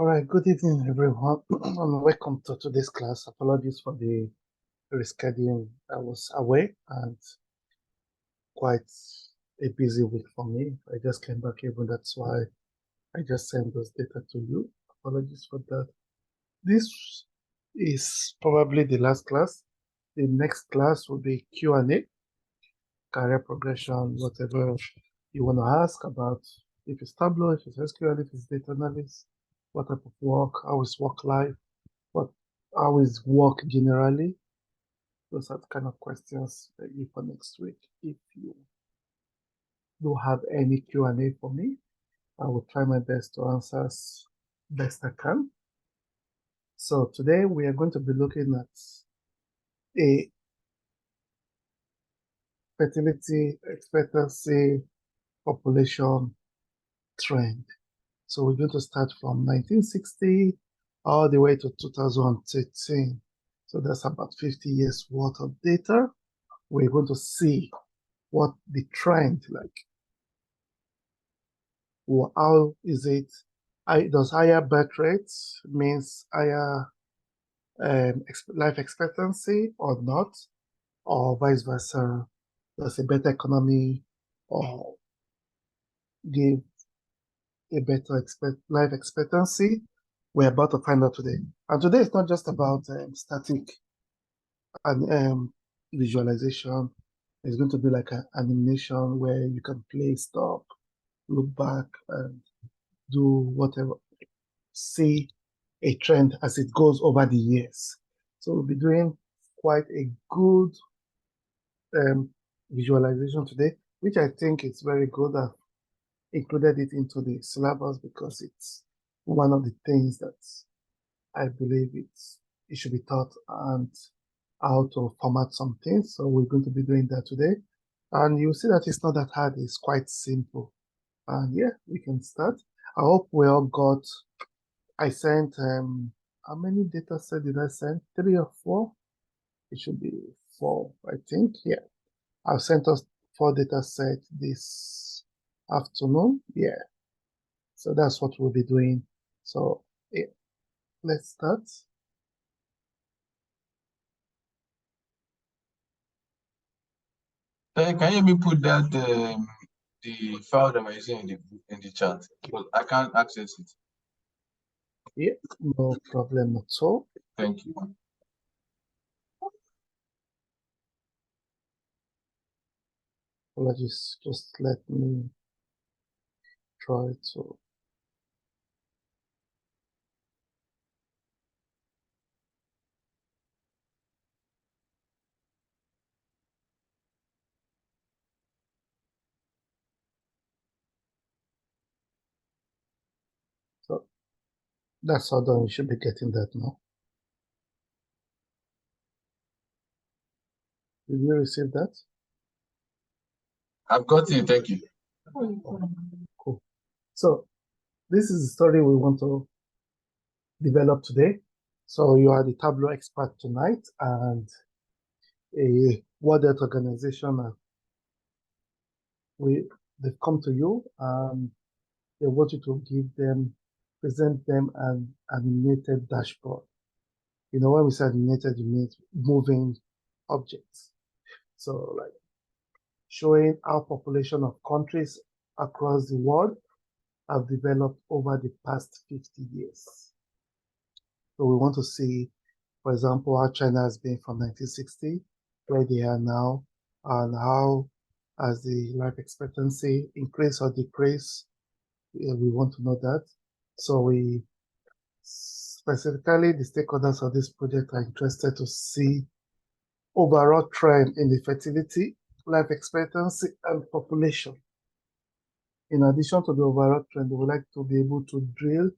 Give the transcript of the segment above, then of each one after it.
All right, good evening, everyone, and welcome to today's class. Apologies for the rescheduling. I was away and quite a busy week for me. I just came back even. That's why I just sent those data to you. Apologies for that. This is probably the last class. The next class will be Q&A, career progression, whatever you want to ask about. If it's Tableau, if it's SQL, if it's data analysis, what type of work, how is work life, how is work generally? Those are the kind of questions maybe for next week. If you do have any Q&A for me, I will try my best to answer as best I can. So today we are going to be looking at a fertility expectancy population trend. So we're going to start from 1960 all the way to 2013. So that's about 50 years worth of data. We're going to see what the trend like. Or how is it? Does higher birth rates means higher life expectancy or not, or vice versa? Does a better economy or give a better life expectancy? We're about to find out today. And today is not just about static and visualization. It's going to be like an animation where you can play, stop, look back, and do whatever. See a trend as it goes over the years. So we'll be doing quite a good visualization today, which I think is very good. I've included it into the syllabus because it's one of the things that I believe it should be taught and how to format some things. So we're going to be doing that today. And you'll see that it's not that hard, it's quite simple. And yeah, we can start. I hope we all got, I sent, how many data sets did I send? 3 or 4? It should be 4, I think. Yeah, I've sent us 4 data sets this afternoon. Yeah, so that's what we'll be doing. So yeah, let's start. Can you put that the file that we're using in the chat? Because I can't access it. Yeah, no problem at all. Thank you. Apologies, just let me try to. So that's all done. You should be getting that now. Did you receive that? I've got it. Thank you. Cool. So this is the story we want to develop today. So you are the Tableau expert tonight, and a World Health Organization, they've come to you and they want you to present them an animated dashboard. You know, when we say animated, you mean moving objects. So like showing how population of countries across the world have developed over the past 50 years. So we want to see, for example, how China has been from 1960, where they are now, and how has the life expectancy increased or decreased. We want to know that. So we specifically, the stakeholders of this project are interested to see overall trend in the fertility, life expectancy, and population. In addition to the overall trend, we would like to be able to drill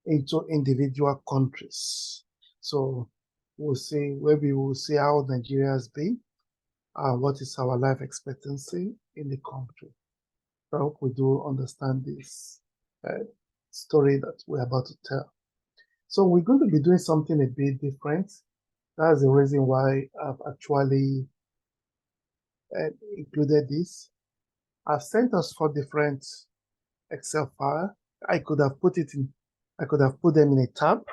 into individual countries. So we'll see, maybe we'll see how Nigeria has been, what is our life expectancy in the country. I hope we do understand this story that we're about to tell. So we're going to be doing something a bit different. That's the reason why I've actually included this. I've sent us 4 different Excel files. I could have put it in I could have put them in a tab,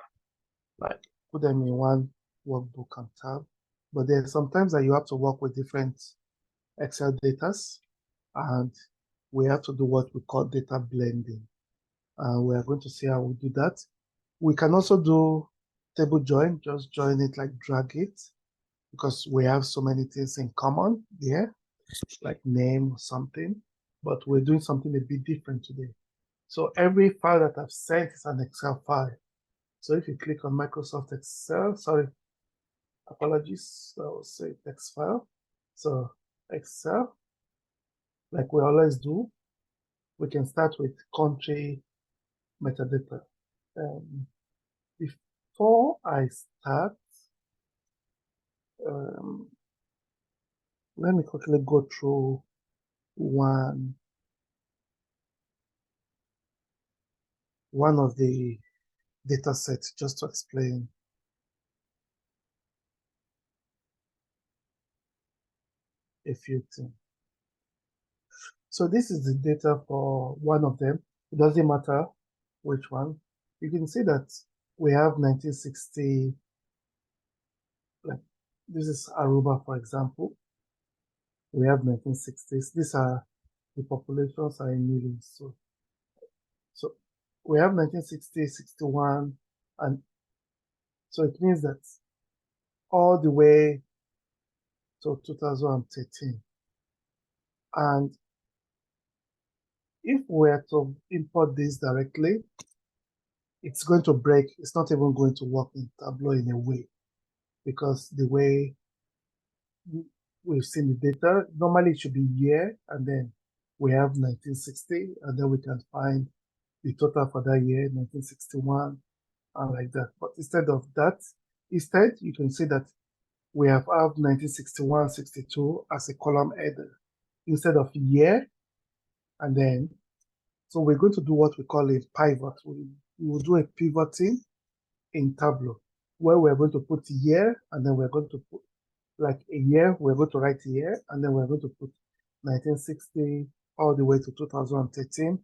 like put them in one workbook and tab. But then sometimes that you have to work with different Excel datas, and we have to do what we call data blending. And we are going to see how we do that. We can also do table join, just join it, like drag it, because we have so many things in common there, like name or something, but we're doing something a bit different today. So every file that I've sent is an Excel file. So if you click on Microsoft Excel, sorry, apologies, I will say text file. So Excel, like we always do, we can start with country metadata. Before I start, let me quickly go through one of the data sets just to explain a few things. So this is the data for one of them. It doesn't matter which one. You can see that we have 1960, like this is Aruba, for example. We have 1960s. These are the populations are in millions. So we have 1960, 61, and so it means that all the way to 2013. And if we were to import this directly, it's going to break. It's not even going to work in Tableau in a way, because the way we've seen the data, normally it should be year, and then we have 1960, and then we can find the total for that year, 1961, and like that. But instead of that, you can see that we have 1961, 62 as a column header instead of year, and then, so we're going to do what we call a pivot. We will do a pivoting in Tableau, where we're going to put year, and then we're going to put like a year, we're going to write year, and then we're going to put 1960 all the way to 2013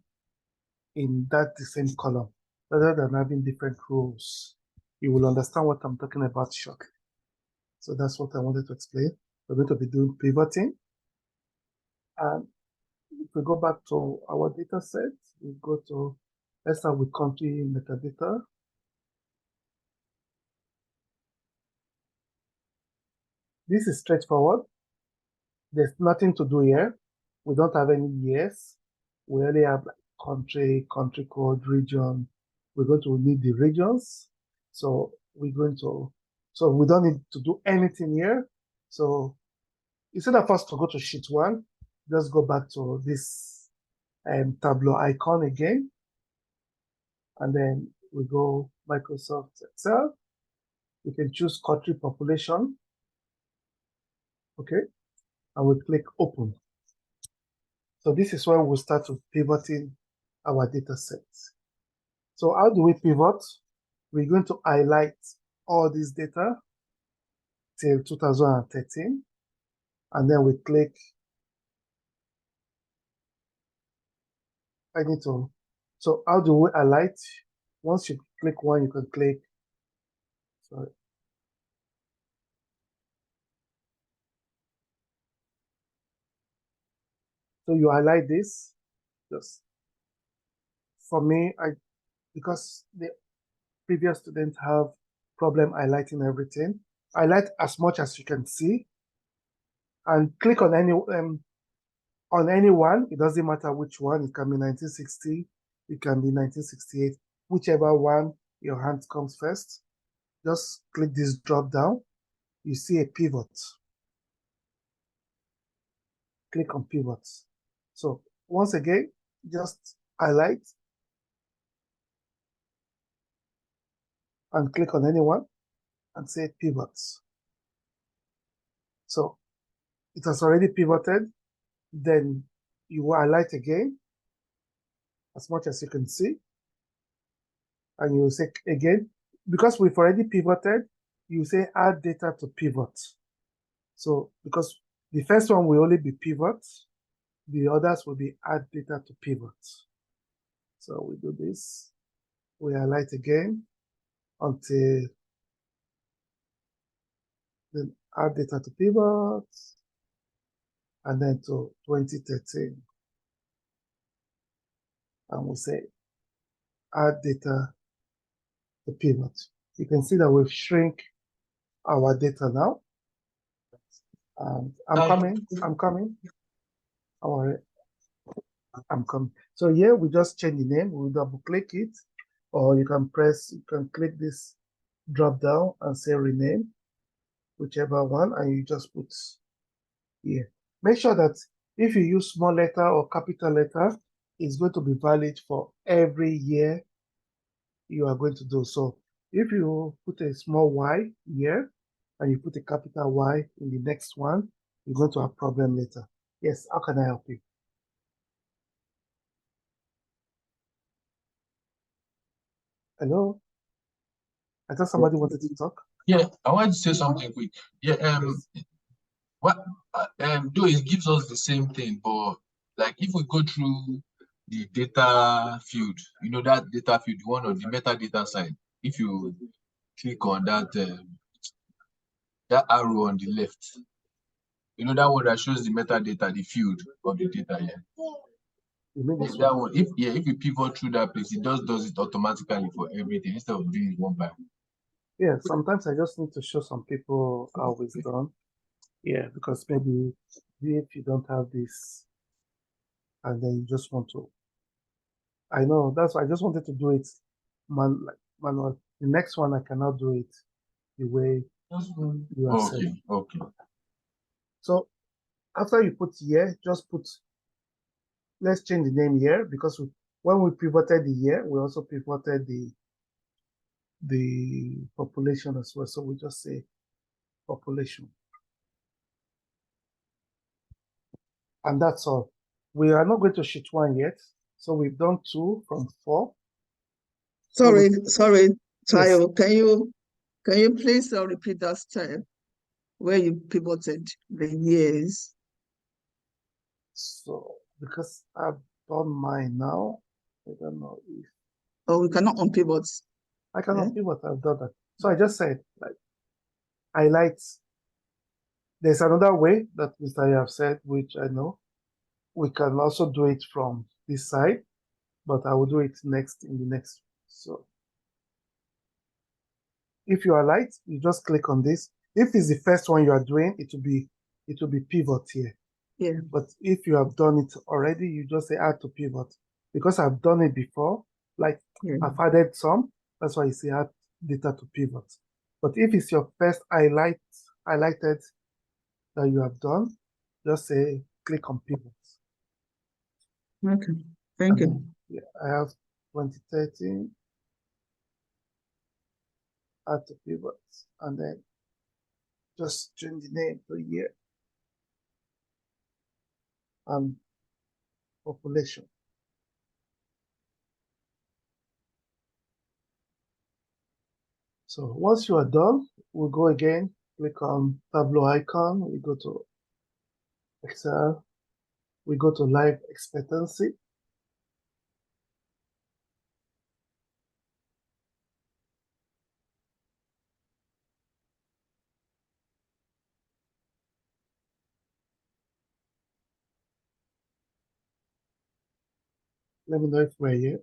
in that the same column, rather than having different rows. You will understand what I'm talking about shortly. So that's what I wanted to explain. We're going to be doing pivoting. And if we go back to our data set, we go to, let's start with country metadata. This is straightforward. There's nothing to do here. We don't have any years. We only have like country code, region. We're going to need the regions. So we don't need to do anything here. So instead of us to go to sheet 1, just go back to this Tableau icon again. And then we go Microsoft Excel. We can choose country population. Okay. And we click open. So this is where we'll start to pivoting our data sets. So how do we pivot? We're going to highlight all this data till 2013, and then we click. So how do we highlight? Once you click one, you can click, sorry. So you highlight this, just for me, because the previous students have problem highlighting everything. Highlight as much as you can see, and click on any one. It doesn't matter which one. It can be 1960, it can be 1968, whichever one your hand comes first. Just click this drop down. You see a pivot. Click on pivot. So once again, just highlight and click on any one and say pivots. So it has already pivoted. Then you highlight again as much as you can see, and you say again, because we've already pivoted, you say add data to pivot. So because the first one will only be pivot, the others will be add data to pivot. So we do this. We highlight again until then add data to pivot, and then to 2013. And we'll say add data to pivot. You can see that we've shrink our data now. I'm coming. All right. I'm coming. So here we just change the name, we'll double click it, or you can click this drop down and say rename, whichever one, and you just put here. Make sure that if you use small letter or capital letter, it's going to be valid for every year you are going to do. So if you put a small y here and you put a capital Y in the next one, you're going to have problem later. Yes, how can I help you? Hello? I thought somebody wanted to talk. Yeah, I wanted to say something quick. Yeah, what though it gives us the same thing, but like if we go through the data field, you know that data field, one on the metadata side, if you click on that that arrow on the left, you know that one that shows the metadata, the field of the data, yeah. You mean this That one, if you pivot through that place, it does it automatically for everything instead of doing it one by one. Yeah, sometimes I just need to show some people how it's done. Yeah, because maybe if you don't have this and then you just want to. I know, that's why I just wanted to do it manual. The next one I cannot do it the way you are saying. Okay. So after you put here, just put, let's change the name here because when we pivoted the year, we also pivoted the population as well. So we just say population. And that's all. We are not going to sheet 1 yet. So we've done 2 from 4. Sorry, Yes. Tayo, can you please repeat that step where you pivoted the years? So because I've done mine now, I don't know if we cannot unpivot. I cannot pivot. I've done that. So I just said like highlight. There's another way that Mr. have said, which I know. We can also do it from this side, but I will do it next in the next. So if you highlight, you just click on this. If it's the first one you are doing, it will be pivot here. Yeah. But if you have done it already, you just say add to pivot. Because I've done it before, like I've added some, that's why you say add data to pivot. But if it's your first highlighted that you have done, just say click on pivot. Okay, thank you. Yeah, I have 2013, add to pivot, and then just change the name to year and population. So once you are done, we'll go again, click on Tableau icon, we go to Excel, we go to life expectancy. Let me know if we're here.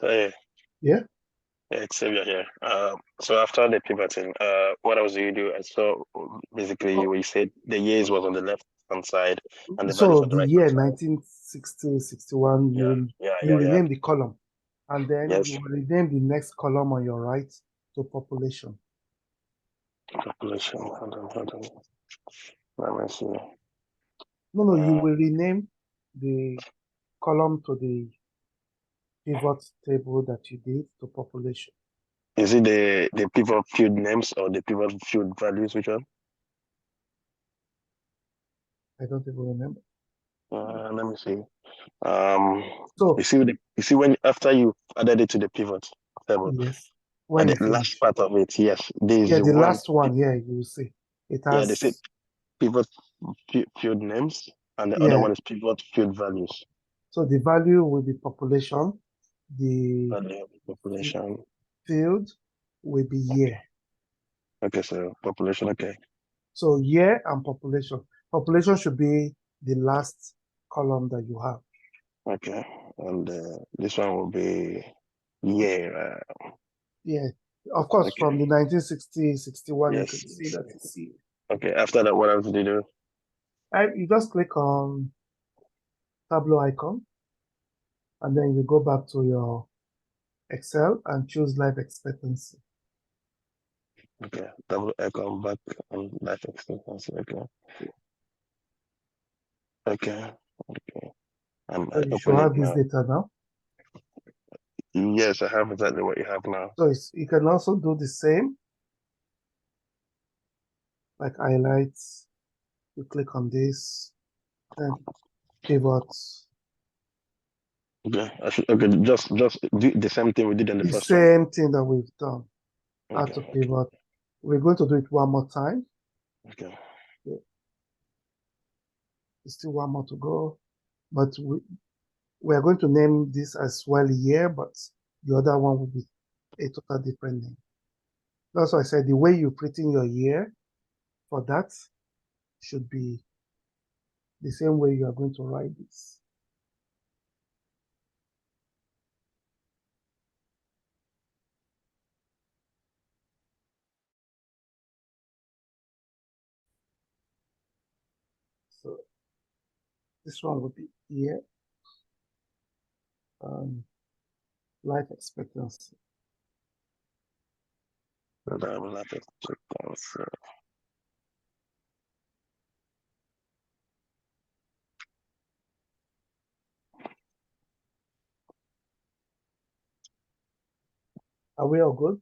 Hey. Yeah. It's Xavier here. So after the pivoting, what else do you do? And so basically, we said the years was on the left hand side and the values So on the the right year hand side. 1960, 61, you rename the column, and then you rename the next column on your right to population. Population. Hold on. Let me see. No, you will rename the column to the pivot table that you did to population. Is it the pivot field names or the pivot field values? Which one? I don't even remember. Let me see. So you see when after you added it to the pivot table, yes, when And it the last finishes. part of it, yes, there's Yeah, the one. last one, yeah, you will see. It Yeah, they say has, pivot field names, and the other yeah, one is pivot field values. so the value will be population, the Value of the population. field will be year. Okay, so population. Okay. So year and population. Population should be the last column that you have. Okay, and this one will be year. Yeah, of course, Okay. from the 1960, 61, you Yes. can see that it's year. Okay. After that, what else did you do? You just click on Tableau icon, and then you go back to your Excel and choose life expectancy. Okay. Double icon back on life expectancy. Okay. Okay. Okay. So I you should open it have this now. data now. Yes, I have exactly what you have now. So you can also do the same, like highlights. You click on this, then pivot. Okay. Okay. Just do the same thing we did in the The first one. same thing that we've done. How Okay. to pivot. We're going to do it one more time. Okay. There's still one more to go, but we are going to name this as well year, but the other one will be a total different name. That's why I said the way you put in your year for that should be the same way you are going to write this. So this one would be year, life expectancy. So that will have to check out. So, Are we all good?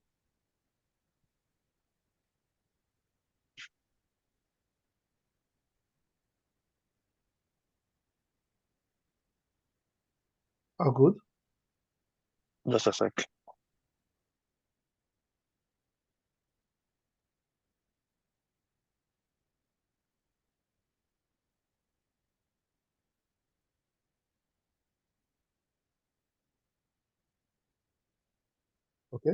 All good? just a sec. Okay.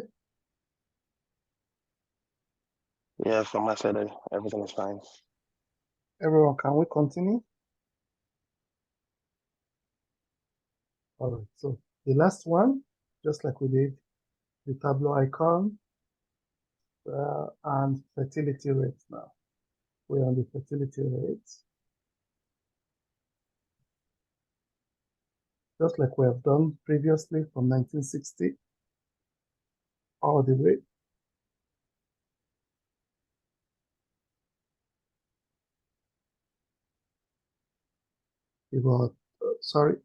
Yeah, from my side, everything is fine. Everyone, can we continue? All right. So the last one, just like we did, the Tableau icon and fertility rate now. We're on the fertility rate. Just like we have done previously from 1960 all the way. About, sorry.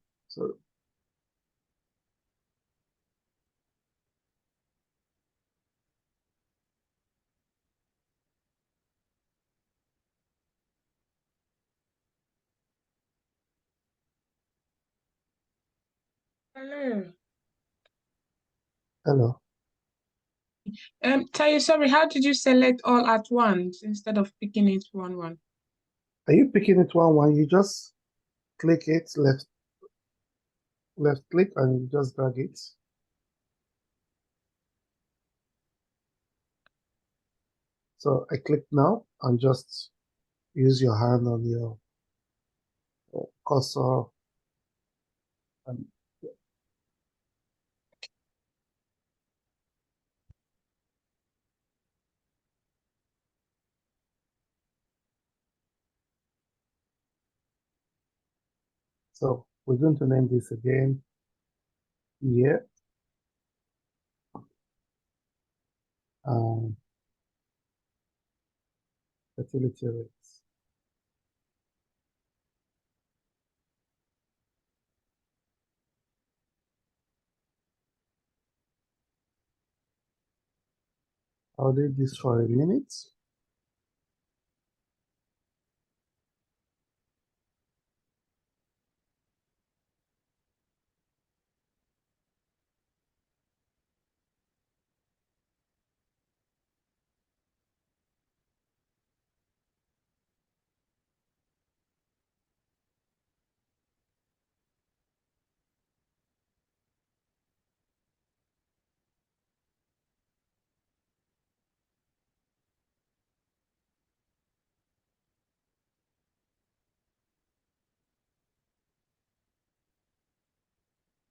Hello. Hello. Tayo, sorry, how did you select all at once instead of picking it one? Are you picking it one? You just click it, left click, and you just drag it. So I click now and just use your hand on your cursor. And so we're going to name this again here. Fertility rates. I'll leave this for a minute.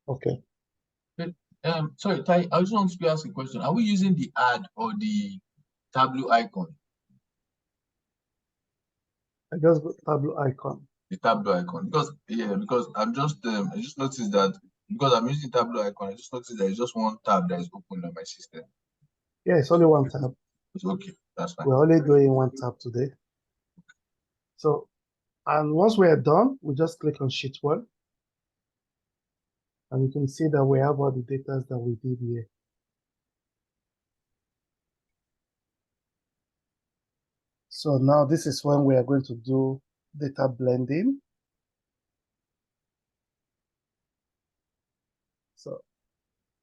Okay. Sorry, Tai, I just want to ask a question. Are we using the add or the Tableau icon? I just got Tableau icon. The Tableau icon, because I just noticed that because I'm using Tableau icon, I just noticed there is just one tab that is open on my system. Yeah, it's only one tab. It's okay, that's fine. We're only doing one tab today. So, and once we are done, we just click on sheet 1. And you can see that we have all the data that we did here. So now this is when we are going to do data blending. So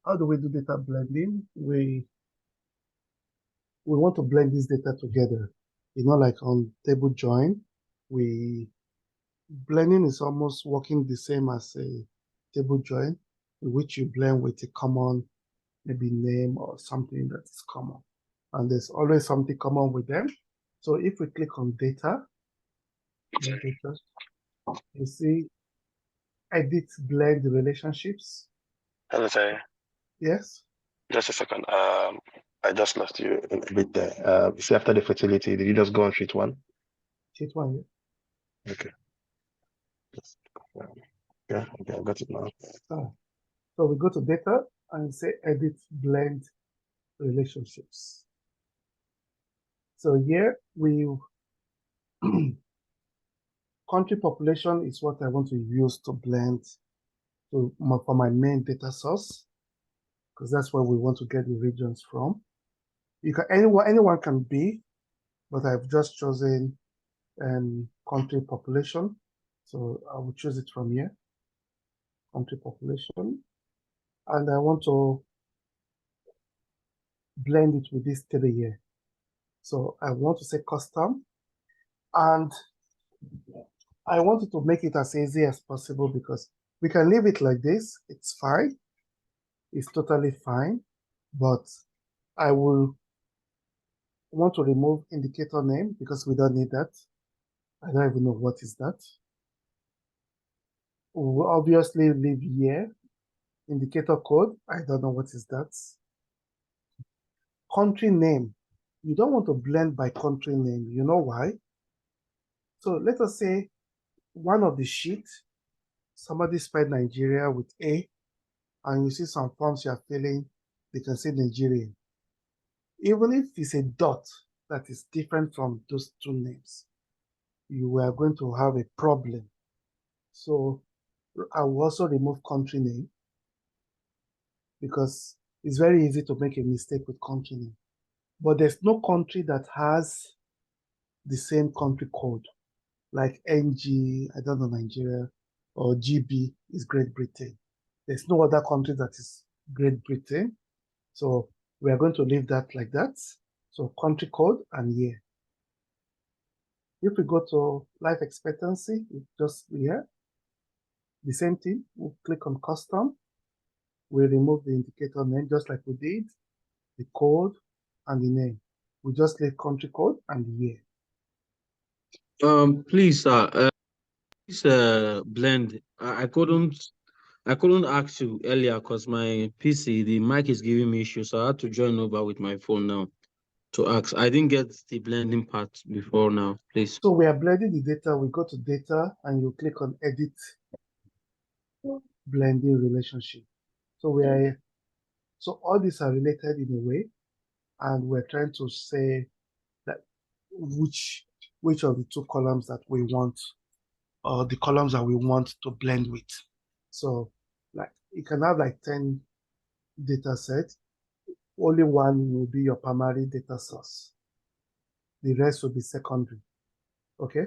how do we do data blending? We want to blend this data together. You know, like on table join, blending is almost working the same as a table join, in which you blend with a common, maybe name or something that is common. And there's always something common with them. So if we click on data, you see edit blend relationships. Hello, Tai. Yes. Just a second. I just lost you a bit there. You see, after the fertility, did you just go on sheet 1? Sheet 1, yeah. Okay. Yeah, okay, I got it now. So we go to data and say edit blend relationships. So here we country population is what I want to use to blend for my main data source, because that's where we want to get the regions from. You can anyone can be, but I've just chosen country population. So I will choose it from here, country population. And I want to blend it with this 3 here. So I want to say custom, and I wanted to make it as easy as possible because we can leave it like this. It's fine. It's totally fine. But I will want to remove indicator name because we don't need that. I don't even know what is that. We'll obviously leave here. Indicator code, I don't know what is that. Country name. You don't want to blend by country name. You know why? So let us say one of the sheet, somebody spelled Nigeria with A, and you see some forms you are filling, they can say Nigerian. Even if it's a dot that is different from those two names, you are going to have a problem. So I will also remove country name because it's very easy to make a mistake with country name. But there's no country that has the same country code, like NG, I don't know, Nigeria, or GB is Great Britain. There's no other country that is Great Britain. So we are going to leave that like that. So country code and year. If we go to life expectancy, just here, the same thing, we'll click on custom. We remove the indicator name just like we did, the code and the name. We just leave country code and the year. Please, sir, this blend, I couldn't ask you earlier because my PC, the mic is giving me issues, so I had to join over with my phone now to ask. I didn't get the blending part before now, please. So we are blending the data. We go to data and you click on edit blending relationship. So so all these are related in a way, and we're trying to say that which of the 2 columns that we want, or the columns that we want to blend with. So like you can have like 10 data sets. Only one will be your primary data source. The rest will be secondary. Okay?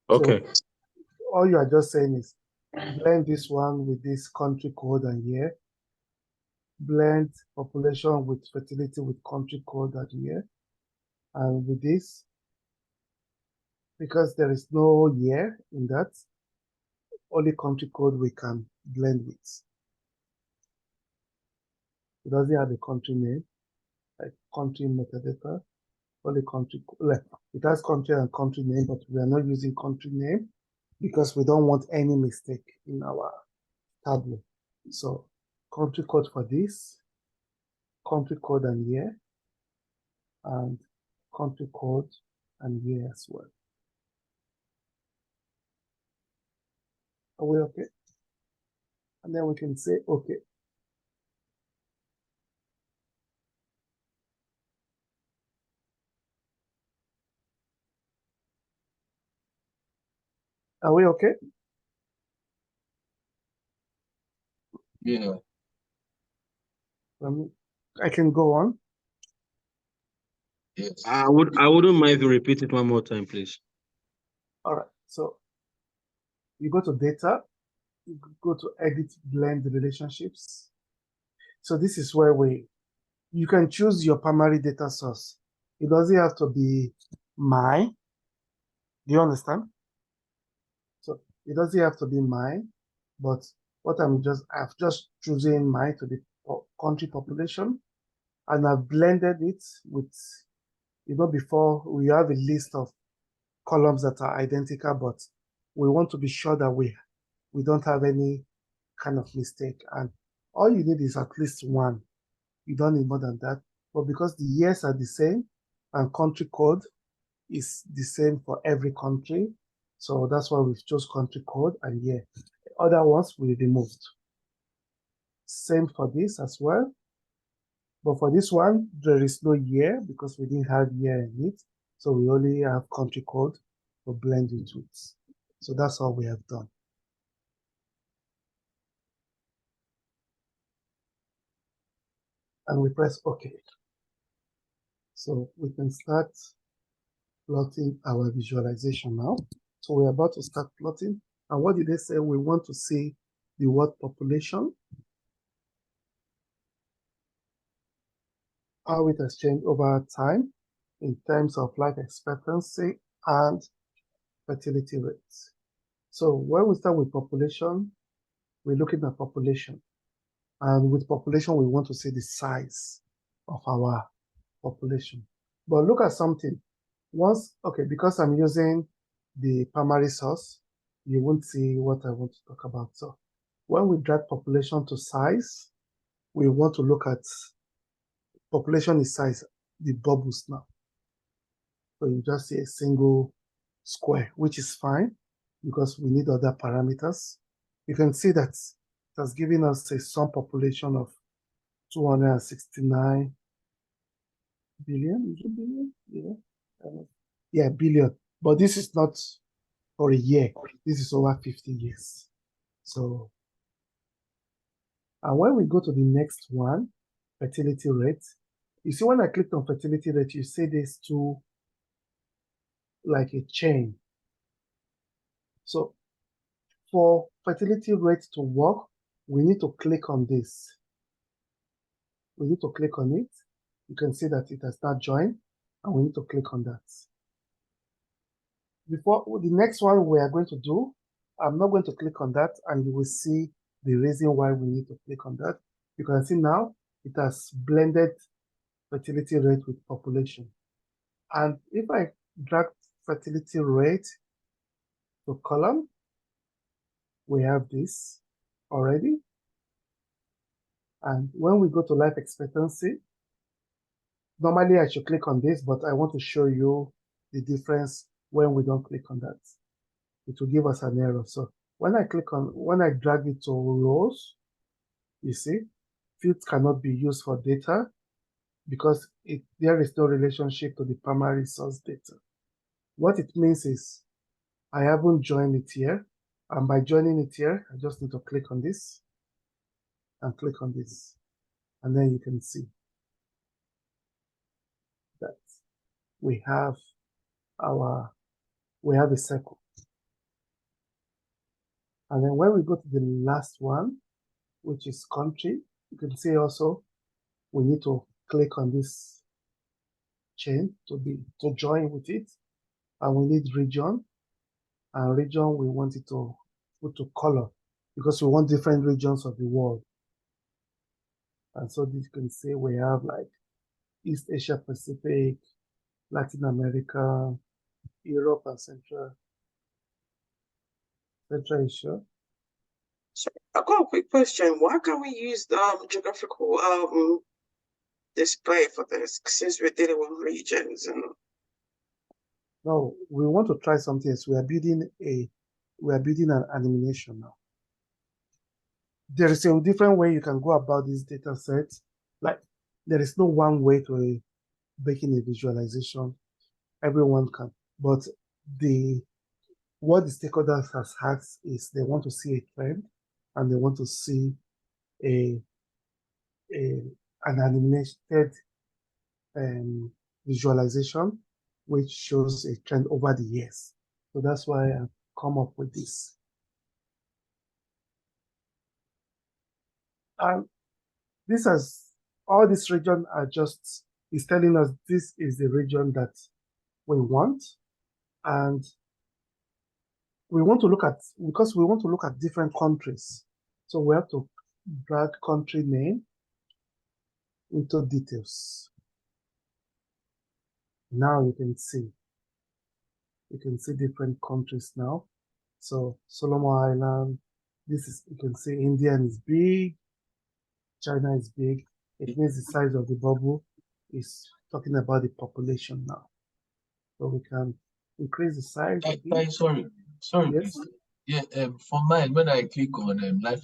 Okay. So all you are just saying is blend this one with this country code and year. Blend population with fertility with country code and year. And with this, because there is no year in that, only country code we can blend with. It doesn't have a country name, like country metadata, only country, like it has country and country name, but we are not using country name because we don't want any mistake in our Tableau. So country code for this, country code and year, and country code and year as well. Are we okay? And then we can say okay. Are we okay? Yeah. I can go on. Yes. I wouldn't mind if you repeat it one more time, please. All right. So you go to data, you go to edit blend relationships. So this is where you can choose your primary data source. It doesn't have to be mine. Do you understand? So it doesn't have to be mine, but what I've just chosen mine to be country population, and I've blended it with, before we have a list of columns that are identical, but we want to be sure that we don't have any kind of mistake. And all you need is at least one. You don't need more than that. But because the years are the same and country code is the same for every country, so that's why we've chose country code and year. Other ones we removed. Same for this as well. But for this one, there is no year because we didn't have year in it. So we only have country code to blend into it. So that's all we have done. And we press OK. So we can start plotting our visualization now. So we're about to start plotting. And what did they say? We want to see the word population, how it has changed over time in terms of life expectancy and fertility rates. So when we start with population, we're looking at population. And with population, we want to see the size of our population. But look at something. Because I'm using the primary source, you won't see what I want to talk about. So when we drag population to size, we want to look at population is size, the bubbles now. So you just see a single square, which is fine because we need other parameters. You can see that it has given us a sum population of 269 billion. Is it billion? Yeah. Yeah, billion. But this is not for a year. This is over 50 years. So, and when we go to the next one, fertility rate, you see when I clicked on fertility rate, you see these two like a chain. So for fertility rate to work, we need to click on this. We need to click on it. You can see that it has not joined, and we need to click on that. Before the next one we are going to do, I'm not going to click on that, and you will see the reason why we need to click on that. You can see now it has blended fertility rate with population. And if I drag fertility rate to column, we have this already. And when we go to life expectancy, normally I should click on this, but I want to show you the difference when we don't click on that. It will give us an error. So when I drag it to rows, you see, fields cannot be used for data because there is no relationship to the primary source data. What it means is I haven't joined it here. And by joining it here, I just need to click on this and click on this. And then you can see that we have a circle. And then when we go to the last one, which is country, you can see also we need to click on this chain to join with it. And we need region. And region, we want it to put to color because we want different regions of the world. And so you can see we have like East Asia Pacific, Latin America, Europe, and Central Asia. So I've got a quick question. Why can't we use the geographical display for this since we're dealing with regions and No, we want to try something else. We are building an animation now. There is a different way you can go about this data set. Like there is no one way to making a visualization. Everyone can, but what the stakeholders has asked is they want to see a trend and they want to see an animated visualization which shows a trend over the years. So that's why I've come up with this. And this has all this region is telling us this is the region that we want, and we want to look at different countries. So we have to drag country name into details. Now you can see different countries now. So Solomon Island, you can see India is big, China is big. It means the size of the bubble is talking about the population now. So we can increase the size of it. Sorry, Yes. please. Yeah, for mine, when I click on life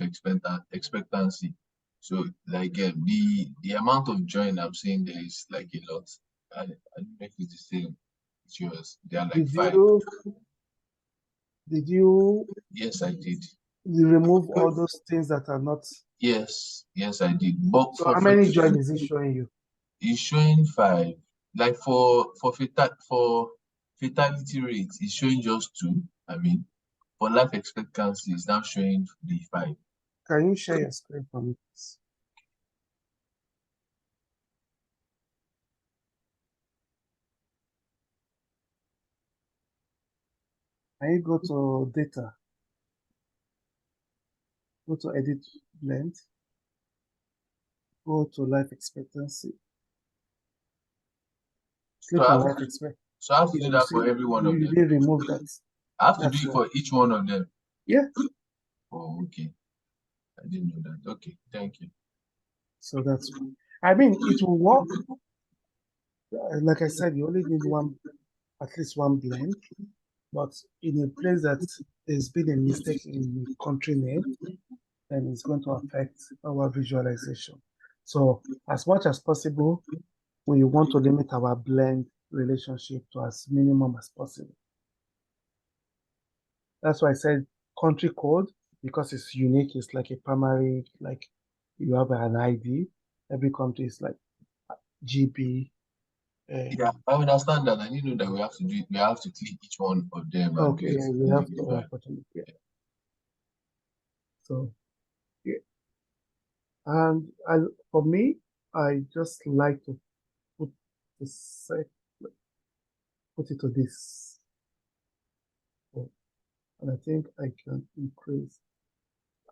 expectancy, so like the amount of join I'm seeing there is like a lot. I don't know if it's the same as yours. They are like 5. Did you? Yes, I did. You remove all those things that are not. Yes, I did. But so how many join is it showing you? It's showing 5. Like for fatality rate, it's showing just 2. I mean, for life expectancy, it's now showing the 5. Can you share your screen for me, please? Can you go to data? Go to edit blend. Go to life expectancy. Click on life expectancy. So I have to do that for every one of them. You did remove that. I have to do it for each one of them. Yeah. Oh, okay. I didn't know that. Okay, thank you. So that's, I mean, it will work. Like I said, you only need at least one blend, but in a place that there's been a mistake in the country name, then it's going to affect our visualization. So as much as possible, we want to limit our blend relationship to as minimum as possible. That's why I said country code, because it's unique. It's like a primary, like you have an ID. Every country is like GB. Yeah, I understand that. I didn't know that we have to do it. We have to click each one of them. Okay, we have to, unfortunately. Yeah. So, yeah. And for me, I just like to put it to this. And I think I can increase.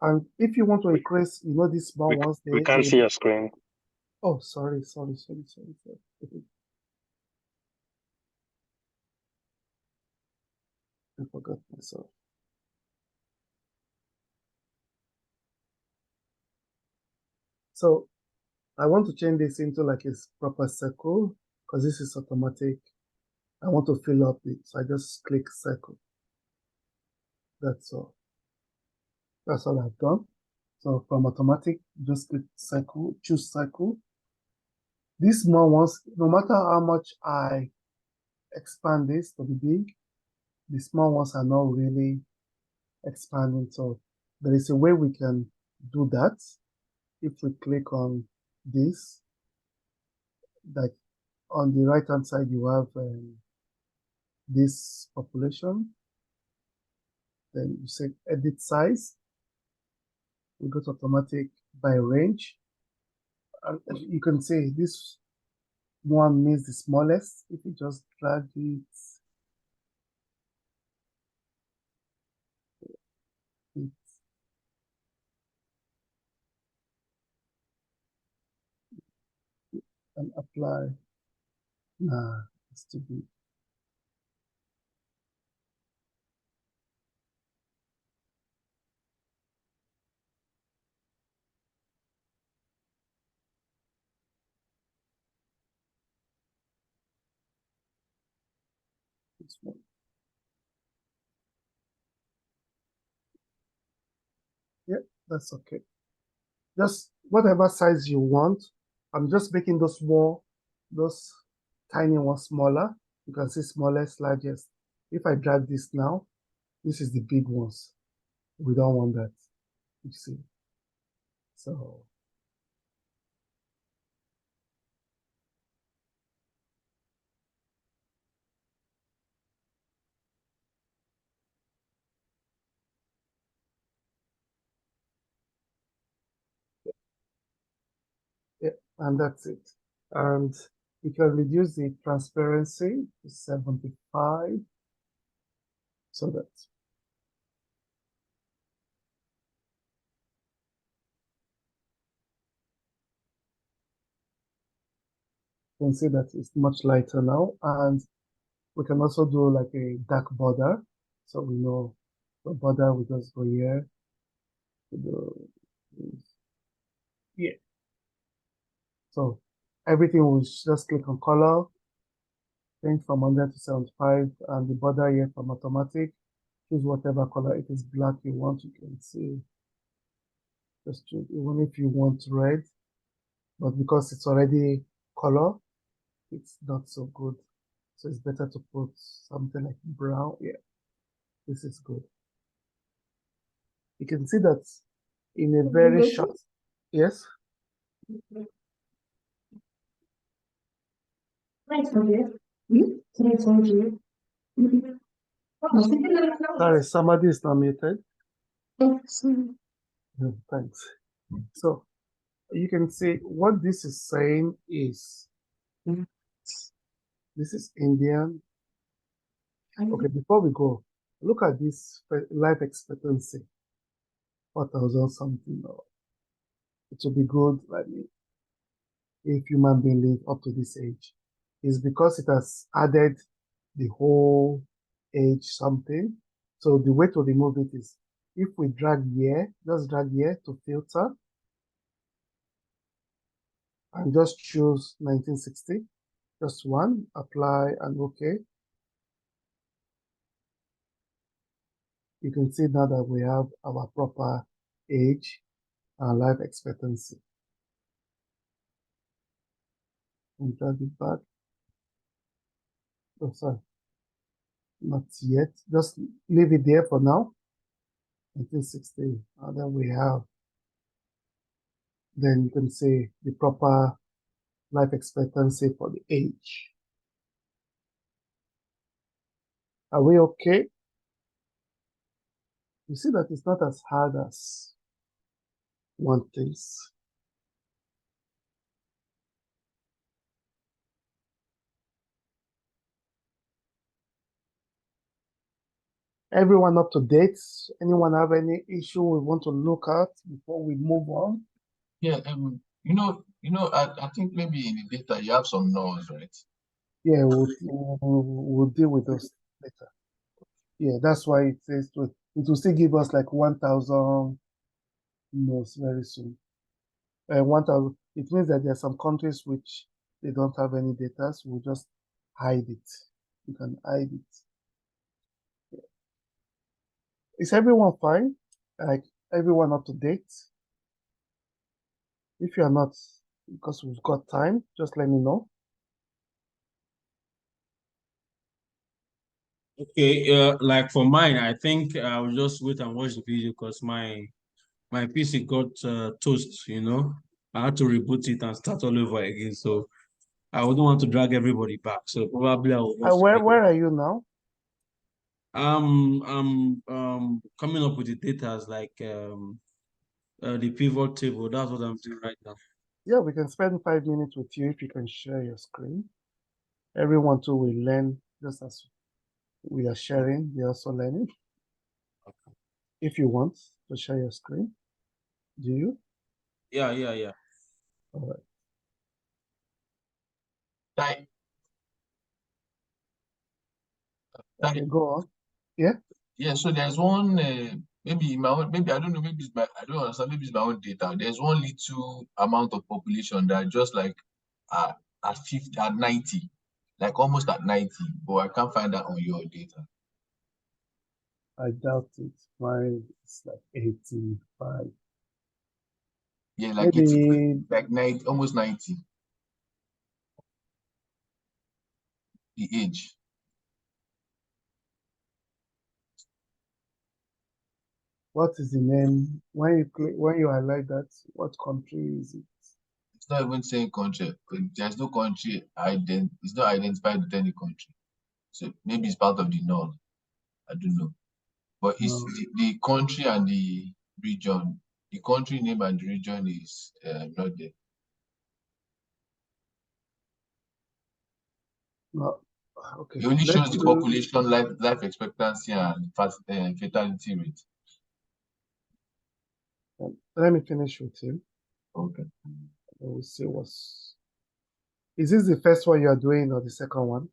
And if you want to increase, these small ones. We can't see your screen. Oh, sorry. I forgot myself. So I want to change this into like a proper circle because this is automatic. I want to fill up it. So I just click circle. That's all. That's all I've done. So from automatic, just click circle, choose circle. These small ones, no matter how much I expand this to be big, the small ones are not really expanding. So there is a way we can do that. If we click on this, like on the right hand side, you have this population. Then you say edit size. We go to automatic by range. And you can say this one means the smallest. If you just drag it, and apply. Nah, it's too big. this one. Yeah, that's okay. Just whatever size you want. I'm just making those tiny ones smaller. You can see smallest, largest. If I drag this now, this is the big ones. We don't want that, you see. So yeah, and that's it. And we can reduce the transparency to 75 so that you can see that it's much lighter now. And we can also do like a dark border. So we know the border, we just go here. Yeah. So everything will just click on color, change from 100 to 75, and the border here from automatic. Choose whatever color. If it's black you want, you can see. Just choose, even if you want red, but because it's already color, it's not so good. So it's better to put something like brown. Yeah, this is good. You can see that in a very short, yes. Sorry, somebody is not muted. Thanks. So you can see what this is saying is this is Indian. Okay, before we go, look at this life expectancy, 4,000 something. It will be good, like if human being live up to this age. It's because it has added the whole age something. So the way to remove it is if we drag here, just drag here to filter and just choose 1960, just one, apply and okay. You can see now that we have our proper age and life expectancy. And drag it back. Oh, sorry. Not yet. Just leave it there for now. 1960. And then we have, then you can say the proper life expectancy for the age. Are we okay? You see that it's not as hard as one thinks. Everyone up to date? Anyone have any issue we want to look at before we move on? Yeah, I think maybe in the data you have some noise, right? Yeah, we'll deal with those later. Yeah, that's why it says it will still give us like 1,000 nodes very soon. 1,000. It means that there are some countries which they don't have any data, so we'll just hide it. You can hide it. Yeah. Is everyone fine? Like everyone up to date? If you are not, because we've got time, just let me know. Okay, like for mine, I think I'll just wait and watch the video because my PC got toast, you know. I had to reboot it and start all over again. So I wouldn't want to drag everybody back. So probably I will watch the video. Where are you now? I'm coming up with the data as like the pivot table. That's what I'm doing right now. Yeah, we can spend 5 minutes with you if you can share your screen. Everyone too will learn just as we are sharing. They're also learning. Okay. If you want to share your screen, do you? Yeah. All right. Like, Okay, go on. Yeah. yeah, so there's one maybe my own, maybe I don't know, maybe it's my I don't understand, maybe it's my own data. There's one little amount of population that just like at 50 at 90, like almost at 90, but I can't find that on your data. I doubt it. Mine is like 85. Yeah, like Maybe it's like 90, almost 90. The age. what is the name? When you click, when you highlight that, what country is it? It's not even saying country. There's no country it's not identified with any country. So maybe it's part of the north. I don't know. But it's No. the country and the region. The country name and the region is not there. No. Okay. It only Let's shows the do- population, life expectancy, and fatality rate. Let me finish with him. Okay. We'll see what's. Is this the first one you are doing or the second one?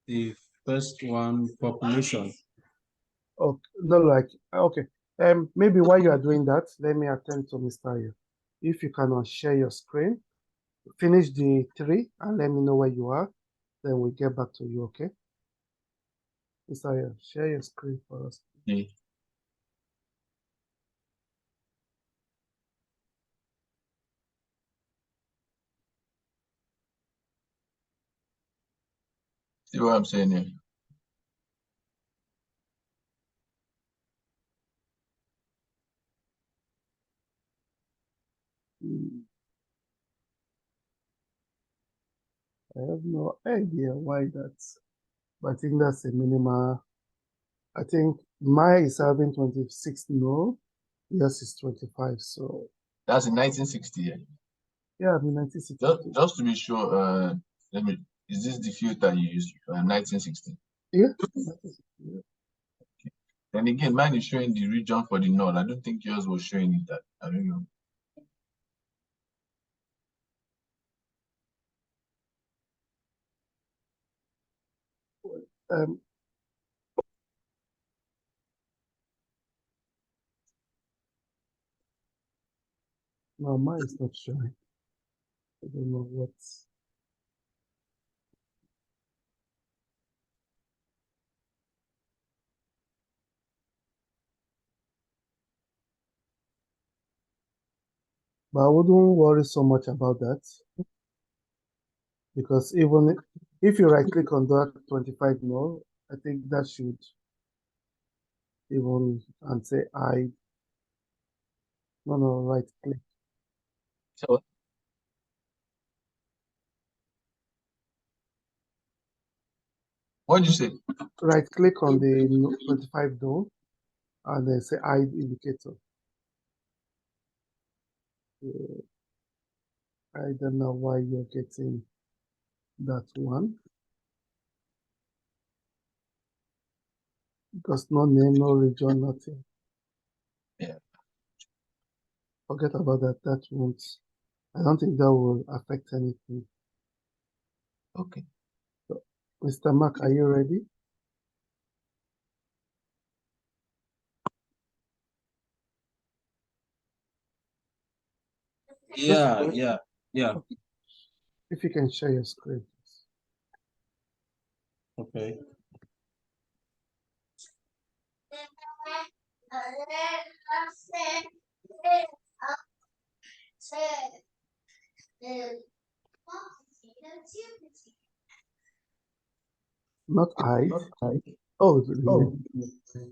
The first one, population. Oh, no, like, okay. Maybe while you are doing that, let me attend to Mr. Ayo. If you cannot share your screen, finish the 3 and let me know where you are. Then we'll get back to you, okay? Mr. Ayo, share your screen for us. Yeah. See what I'm saying here? I have no idea why that's, but I think that's a minimal. I think mine is having 26 no, yours is 25. So That's in 1960. Yeah. yeah, I mean 1960. Just to be sure, is this the filter you used? 1960. Yeah. 1960, yeah. Then again, mine is showing the region for the north. I don't think yours was showing it that. I don't know. Um, no, mine is not showing. I don't know what's. But I wouldn't worry so much about that because even if you right click on that 25 no, I think that should even and say I. No, right click. So what did you say? Right click on the 25 no and then say I indicator. I don't know why you're getting that one. Because no name, no region, nothing. Yeah. Forget about that. That won't. I don't think that will affect anything. Okay. So, Mr. Mark, are you ready? Yeah. If you can share your screen. Okay. Not I. Oh, yeah.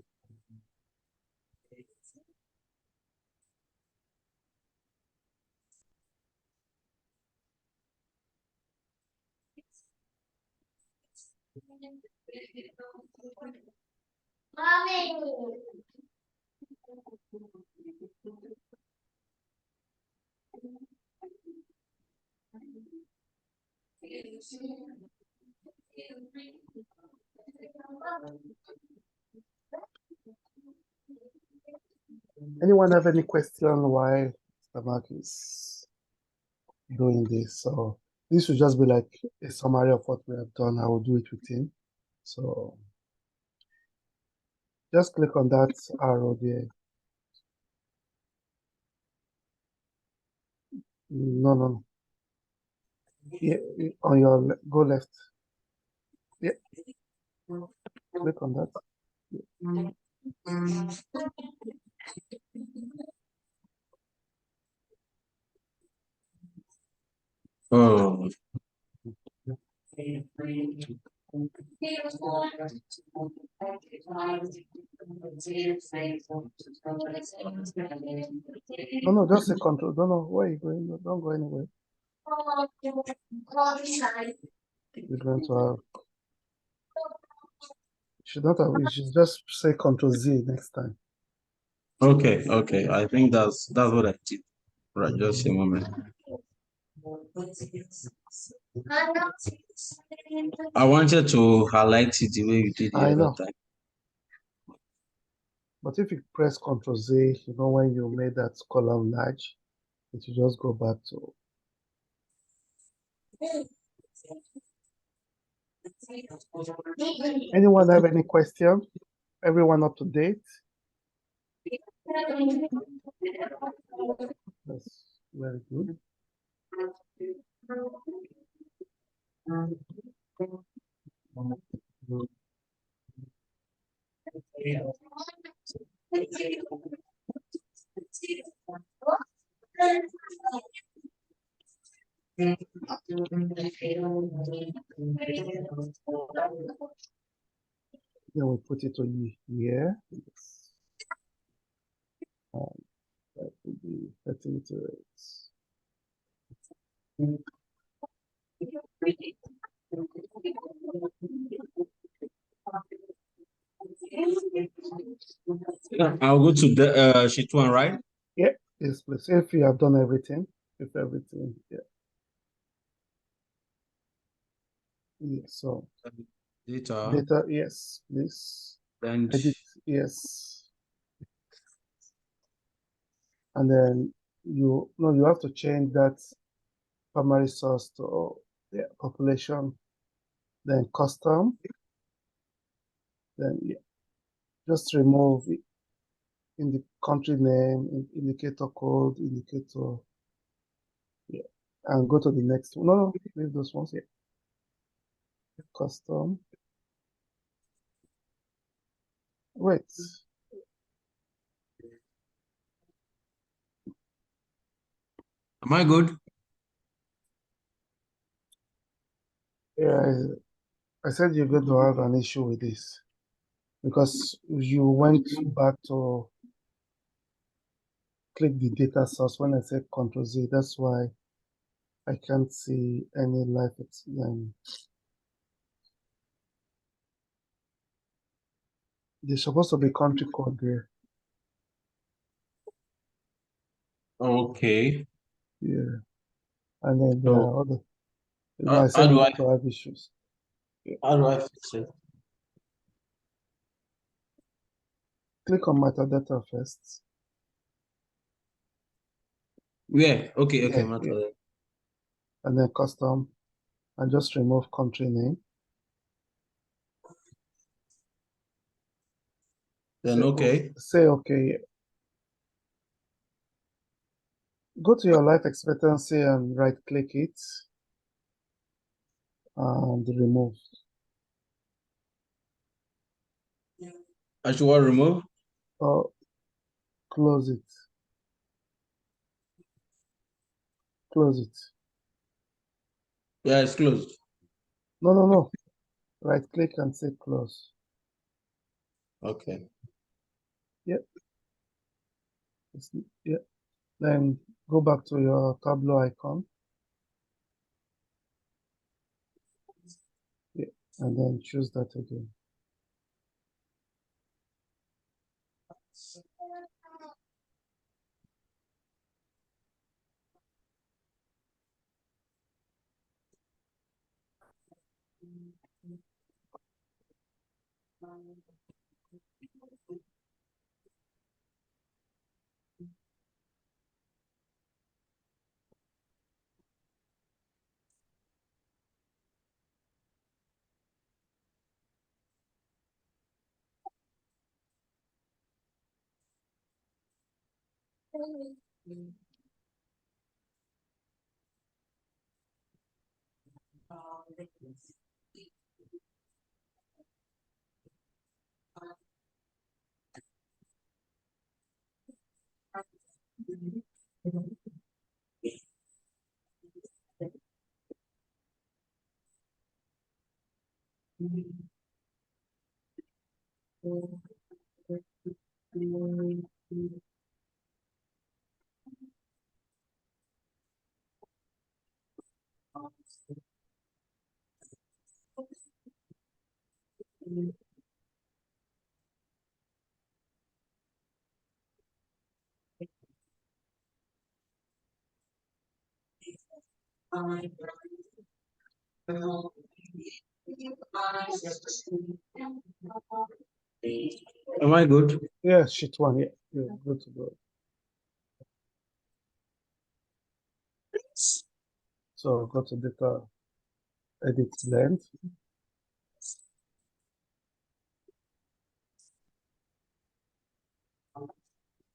Anyone have any question why Mr. Mark is doing this? So this will just be like a summary of what we have done. I will do it with him. So just click on that arrow there. No. Yeah, on your go left. Yeah, click on that. Oh, No, just say control. Don't know where you going. Don't go anywhere. You're going to have. Should not have. You should just say Control Z next time. okay, okay. I think that's what I did. Right, just a moment. I wanted to highlight it the way you did the I other know. time. But if you press Control Z, you know when you made that column large, it will just go back to. Anyone have any question? Everyone up to date? That's very good. Then we put it on here. That would be fertility rates. I'll go to the sheet one, right? Yeah, yes, please. If you have done everything, if everything, yeah. Yeah, so data, yes, please. And Edit, yes. And then you have to change that primary source to population, then custom, then just remove in the country name, indicator code, indicator, and go to the next one. No, leave those ones here. Custom. Wait. am I good? Yeah, I said you're going to have an issue with this because you went back to click the data source when I said Control Z. That's why I can't see any live. There's supposed to be country code there. Okay. Yeah. And then there So, are other. I how said do you I need to have issues. fix it? Click on metadata first. Yeah. Okay. Okay. Yeah. And then custom, and just remove country name. Then okay. Say okay. Go to your life expectancy and right click it and remove. I should what remove? Or close it. Close it. Yeah, it's closed. No. Right click and say close. Okay. Yep. Yep. Then go back to your Tableau icon. Yeah. And then choose that again. Am I good? Yeah, sheet one. Yeah, you're good to go. So go to data, edit blend.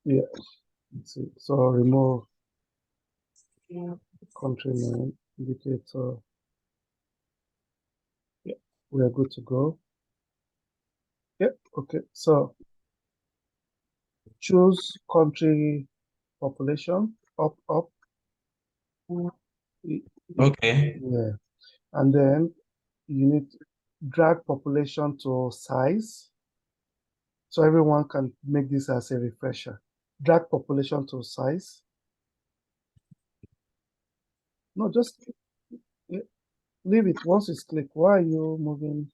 Yeah, let's see. So remove country name, indicator. Yeah, we are good to go. Yeah, okay. So choose country population, up. Okay. Yeah, and then you need to drag population to size. So everyone can make this as a refresher. Drag population to size. No, just leave it. Once it's clicked, why are you moving?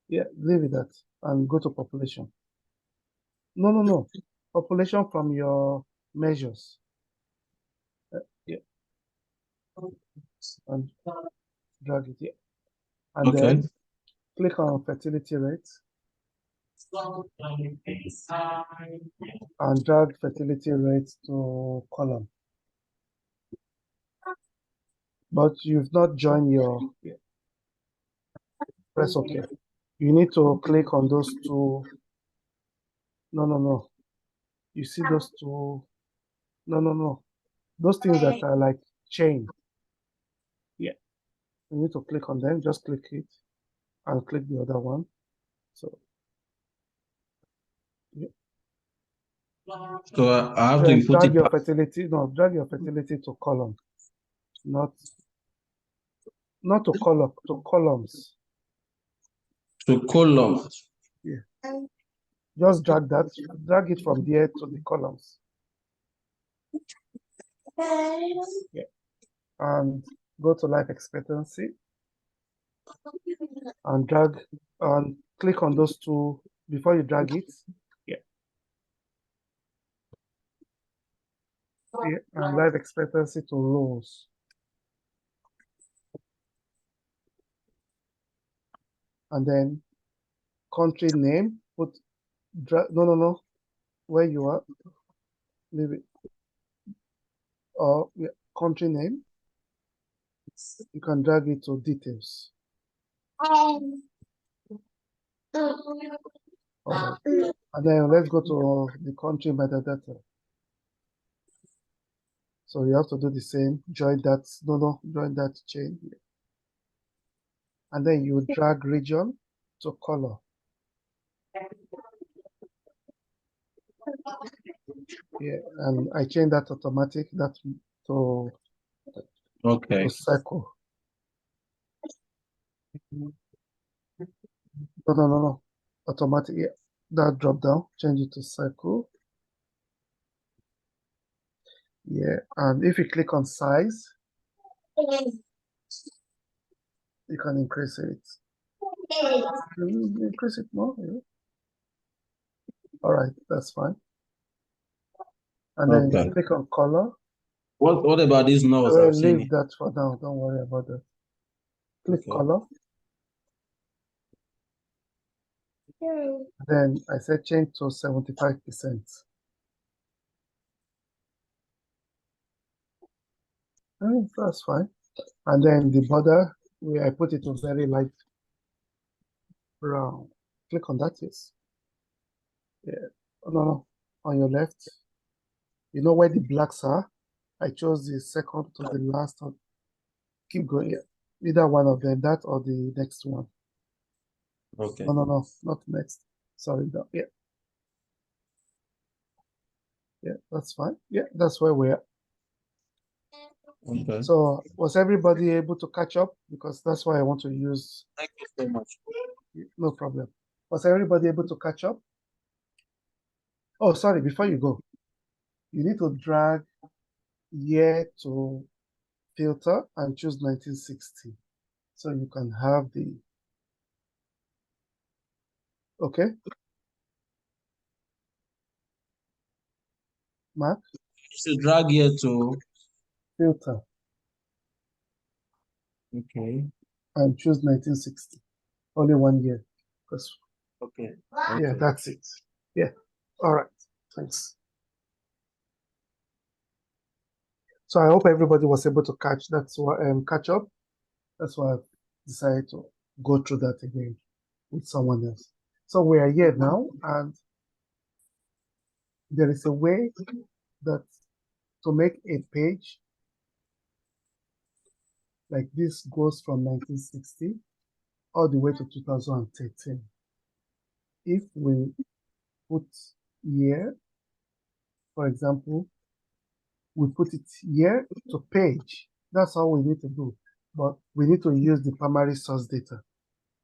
Yeah, leave it that and go to population. No. Population from your measures. Yeah. And drag it here. And Okay. then click on fertility rate and drag fertility rate to column. But you've not joined your, yeah. Press OK. You need to click on those two. No. You see those two? No. Those things that are like chain. Yeah. You need to click on them. Just click it and click the other one. So, yeah. So I have to Then input drag it your fertility. No, drag your fertility to column, not to column, to columns. to column. Just drag that. Drag it from there to the columns. Yeah. And go to life expectancy and drag and click on those two before you drag it. Yeah. And life expectancy to rows. And then country name, put no. Where you are, leave it. Or yeah, country name. You can drag it to details. Alright. And then let's go to the country metadata. So you have to do the same. Join that. Join that chain. And then you drag region to color. Yeah, and I change that automatic that to Okay. circle. No. Automatic. Yeah, that drop down. Change it to circle. Yeah, and if you click on size, you can increase it. Increase it more. Yeah. All right, that's fine. And then Okay. click on color. What about these nodes Well, I've seen? leave that for now. Don't worry about that. Click Okay. color. Then I said change to 75%. That's fine. And then the border, where I put it to very light brown. Click on that, yes. Yeah. Oh, no. On your left. You know where the blacks are? I chose the second to the last one. Keep going. Yeah. Either one of them, that or the next one. Okay. No, not next. Sorry, no, yeah. Yeah, that's fine. Yeah, that's where we're at. Okay. So was everybody able to catch up? Because that's why I want to use, Thank you so much. no problem. Was everybody able to catch up? Oh, sorry, before you go, you need to drag year to filter and choose 1960. So you can have the, okay? Mark, So drag here to, filter okay, and choose 1960. Only 1 year. Because okay. yeah, Okay. that's it. Yeah. All right. Thanks. So I hope everybody was able to catch catch up. That's why I decided to go through that again with someone else. So we are here now, and there is a way that to make a page like this goes from 1960 all the way to 2013. If we put year, for example, we put it here to page. That's all we need to do. But we need to use the primary source data.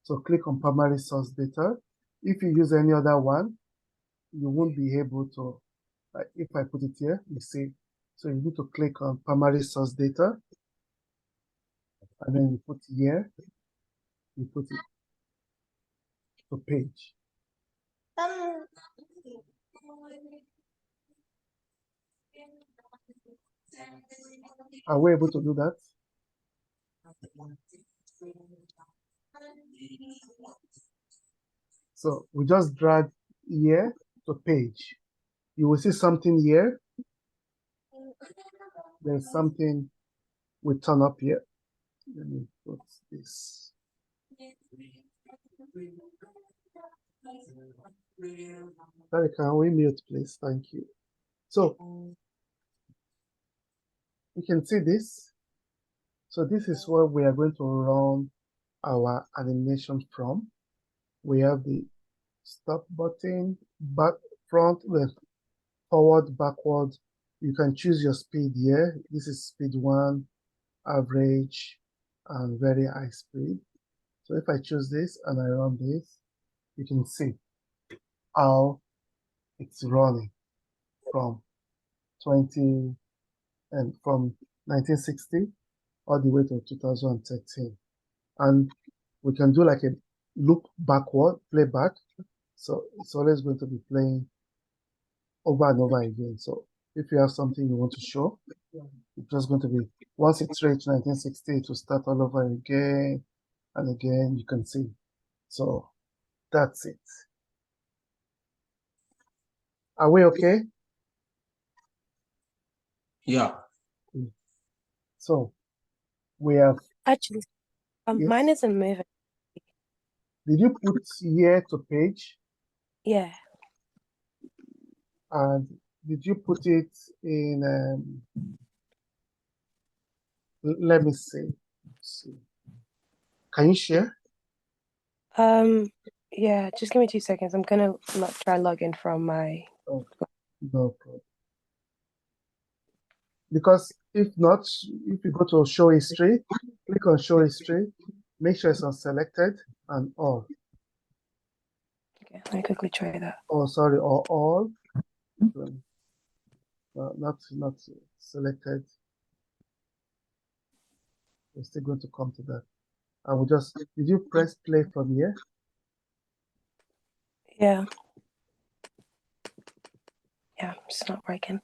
So click on primary source data. If you use any other one, you won't be able to, like if I put it here, you see. So you need to click on primary source data. And then you put here, you put it to page. Are we able to do that? So we just drag here to page. You will see something here. There's something we turn up here. Let me put this. Sorry, can we mute, please? Thank you. So you can see this. So this is where we are going to run our animation from. We have the stop button, back, front, left, forward, backward. You can choose your speed here. This is speed 1, average, and very high speed. So if I choose this and I run this, you can see how it's running from 20 and from 1960 all the way to 2013. And we can do like a loop backward, playback. So it's always going to be playing over and over again. So if you have something you want to show, it's just going to be, once it's reached 1960, it will start all over again and again, you can see. So that's it. Are we okay? Yeah. So we have, Actually, yes. mine isn't moving. Did you put year to page? Yeah. And did you put it in, let me see. Can you share? Yeah, just give me 2 seconds. I'm gonna try and log in from my. Okay, no problem. Because if not, if you go to show history, click on show history, make sure it's on selected and all. Okay, let me quickly try that. Oh, sorry, or all. Not selected. We're still going to come to that. I will just, did you press play from here? Yeah. Yeah, it's not working.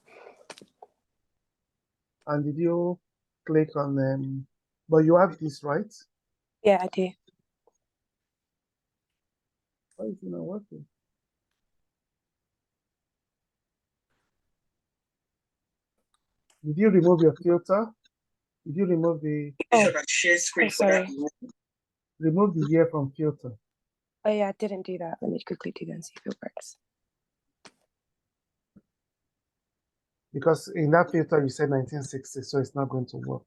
And did you click on but you have this, right? Yeah, I do. Why is it not working? Did you remove your filter? Did you remove the Share screen for sorry. that. remove the year from filter? Oh yeah, I didn't do that. Let me quickly do that and see if it works. Because in that filter you said 1960, so it's not going to work.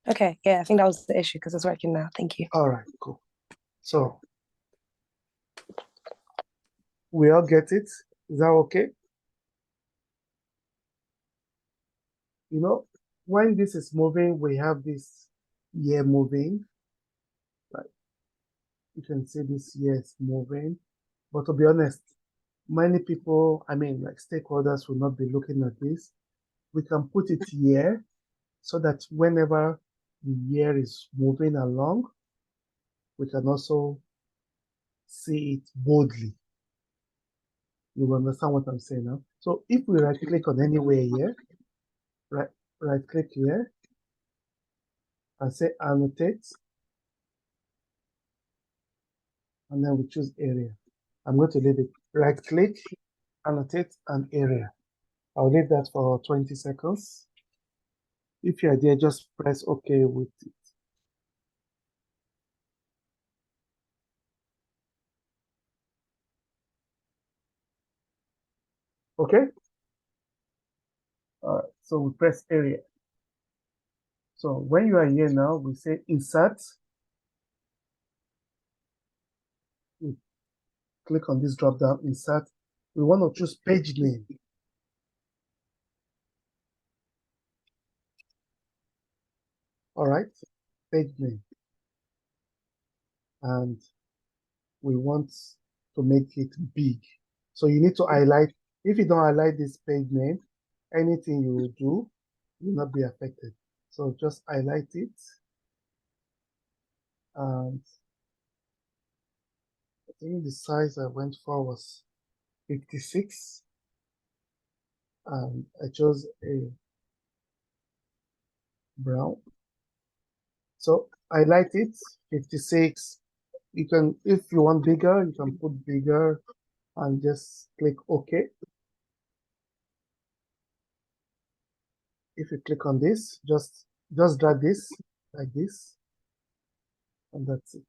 Okay, yeah, I think that was the issue because it's working now. Thank you. All right, cool. So we all get it. Is that okay? You know, when this is moving, we have this year moving. Right? You can see this year is moving. But to be honest, many people, I mean, like stakeholders will not be looking at this. We can put it here so that whenever the year is moving along, we can also see it boldly. You understand what I'm saying now? So if we right click on anywhere here, right click here and say annotate, and then we choose area. I'm going to leave it. Right click, annotate an area. I'll leave that for 20 seconds. If you're there, just press OK with it. Okay? All right, so we press area. So when you are here now, we say insert. We click on this drop down, insert. We want to choose page name. All right, page name. And we want to make it big. So you need to highlight. If you don't highlight this page name, anything you do will not be affected. So just highlight it. And I think the size I went for was 56. And I chose a brown. So highlight it, 56. You can, if you want bigger, you can put bigger and just click OK. If you click on this, just drag this like this, and that's it.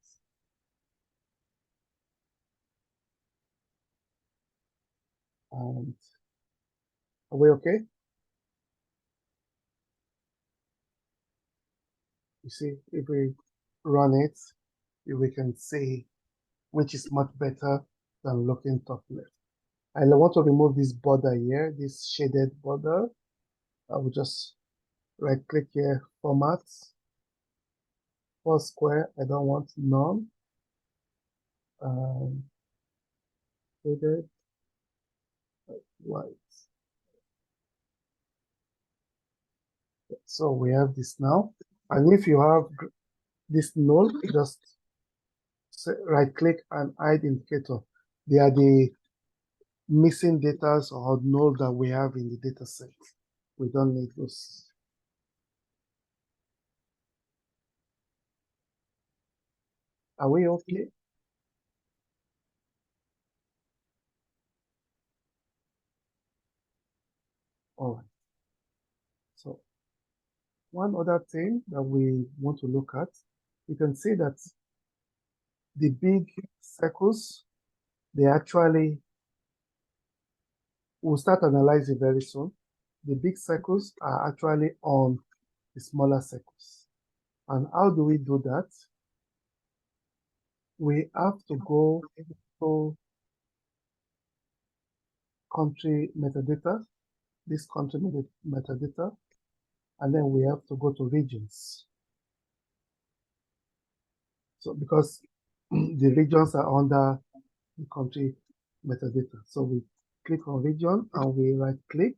And are we okay? You see, if we run it, we can see which is much better than looking top left. I want to remove this border here, this shaded border. I will just right click here, format, for square. I don't want none. Shaded, white. So we have this now. And if you have this null, just right click and hide indicator. They are the missing data or null that we have in the data set. We don't need those. Are we okay? All right. So one other thing that we want to look at, you can see that the big circles, they actually, we'll start analyzing very soon. The big circles are actually on the smaller circles. And how do we do that? We have to go to country metadata, this country metadata, and then we have to go to regions. So because the regions are under the country metadata. So we click on region and we right click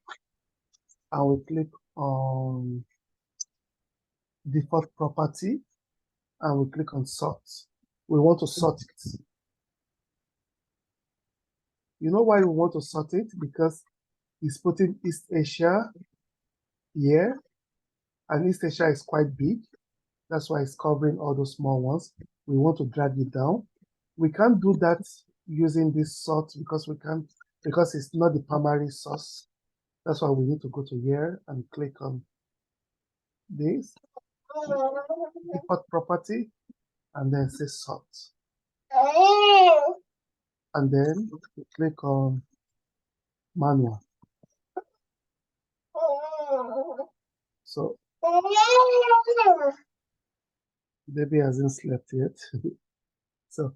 and we click on default property and we click on sort. We want to sort it. You know why we want to sort it? Because it's putting East Asia here, and East Asia is quite big. That's why it's covering all those small ones. We want to drag it down. We can't do that using this sort because it's not the primary source. That's why we need to go to here and click on this, default property, and then say sort. And then we click on manual. So Baby hasn't slept yet. So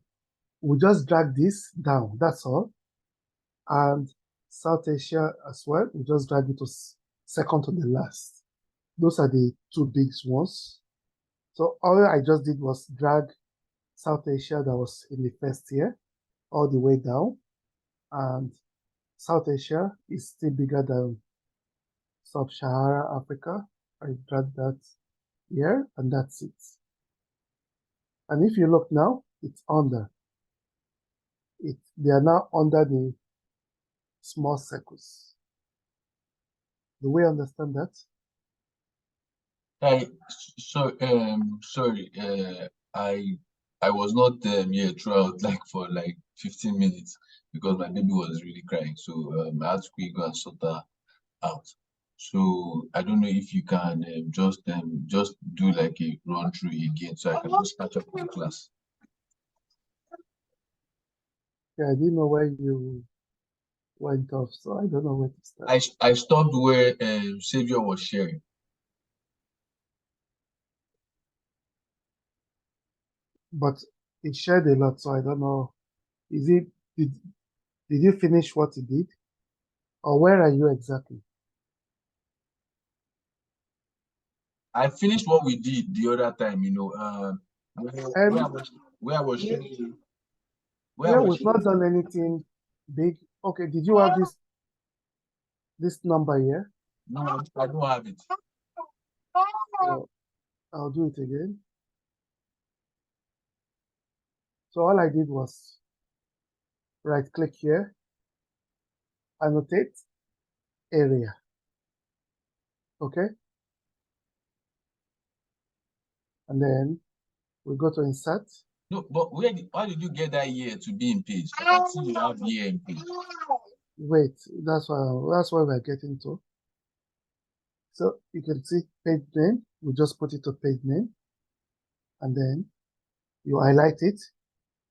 we just drag this down, that's all. And South Asia as well, we just drag it to second to the last. Those are the two big ones. So all I just did was drag South Asia that was in the first tier all the way down. And South Asia is still bigger than Sub-Saharan Africa. I drag that here, and that's it. And if you look now, it's under. They are now under the small circles. Do we understand that? Sorry, I was not here throughout like for like 15 minutes because my baby was really crying. So I had to quickly go and sort her out. So I don't know if you can just do like a run through again so I can just catch up with the class. Yeah, I didn't know where you went off, so I don't know where to start. I stopped where Xavier was sharing. But it shared a lot, so I don't know. Did you finish what he did? Or where are you exactly? I finished what we did the other time, you know, where I was sharing. Yeah, we've not done anything big. Okay, did you have this number here? No, I don't have it. So I'll do it again. So all I did was right click here, annotate area. Okay. And then we go to insert. No, but how did you get that year to be in page? I can see you have year in page. Wait, that's why we're getting to. So you can see page name. We just put it to page name, and then you highlight it,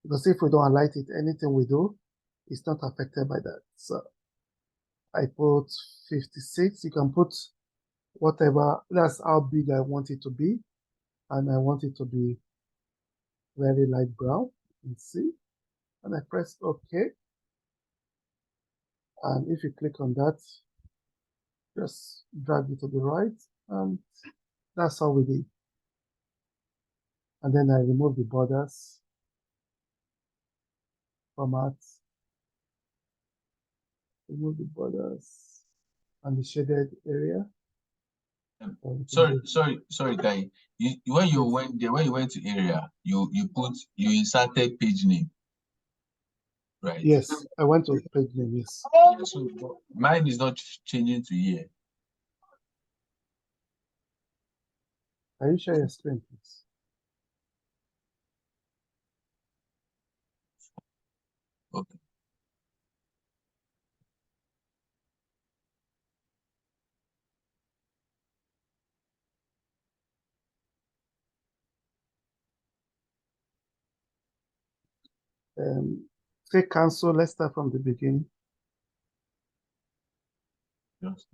because if we don't highlight it, anything we do is not affected by that. So I put 56. You can put whatever. That's how big I want it to be, and I want it to be very light brown. You can see, and I press OK. And if you click on that, just drag it to the right, and that's how we did. And then I remove the borders, format, remove the borders and the shaded area. Sorry, Kai. When you went there, when you went to area, you inserted page name, right? Yes, I went to page name. Yes. Yeah, so mine is not changing to year. Can you share your screen, please? Okay. Say cancel. Let's start from the beginning. Just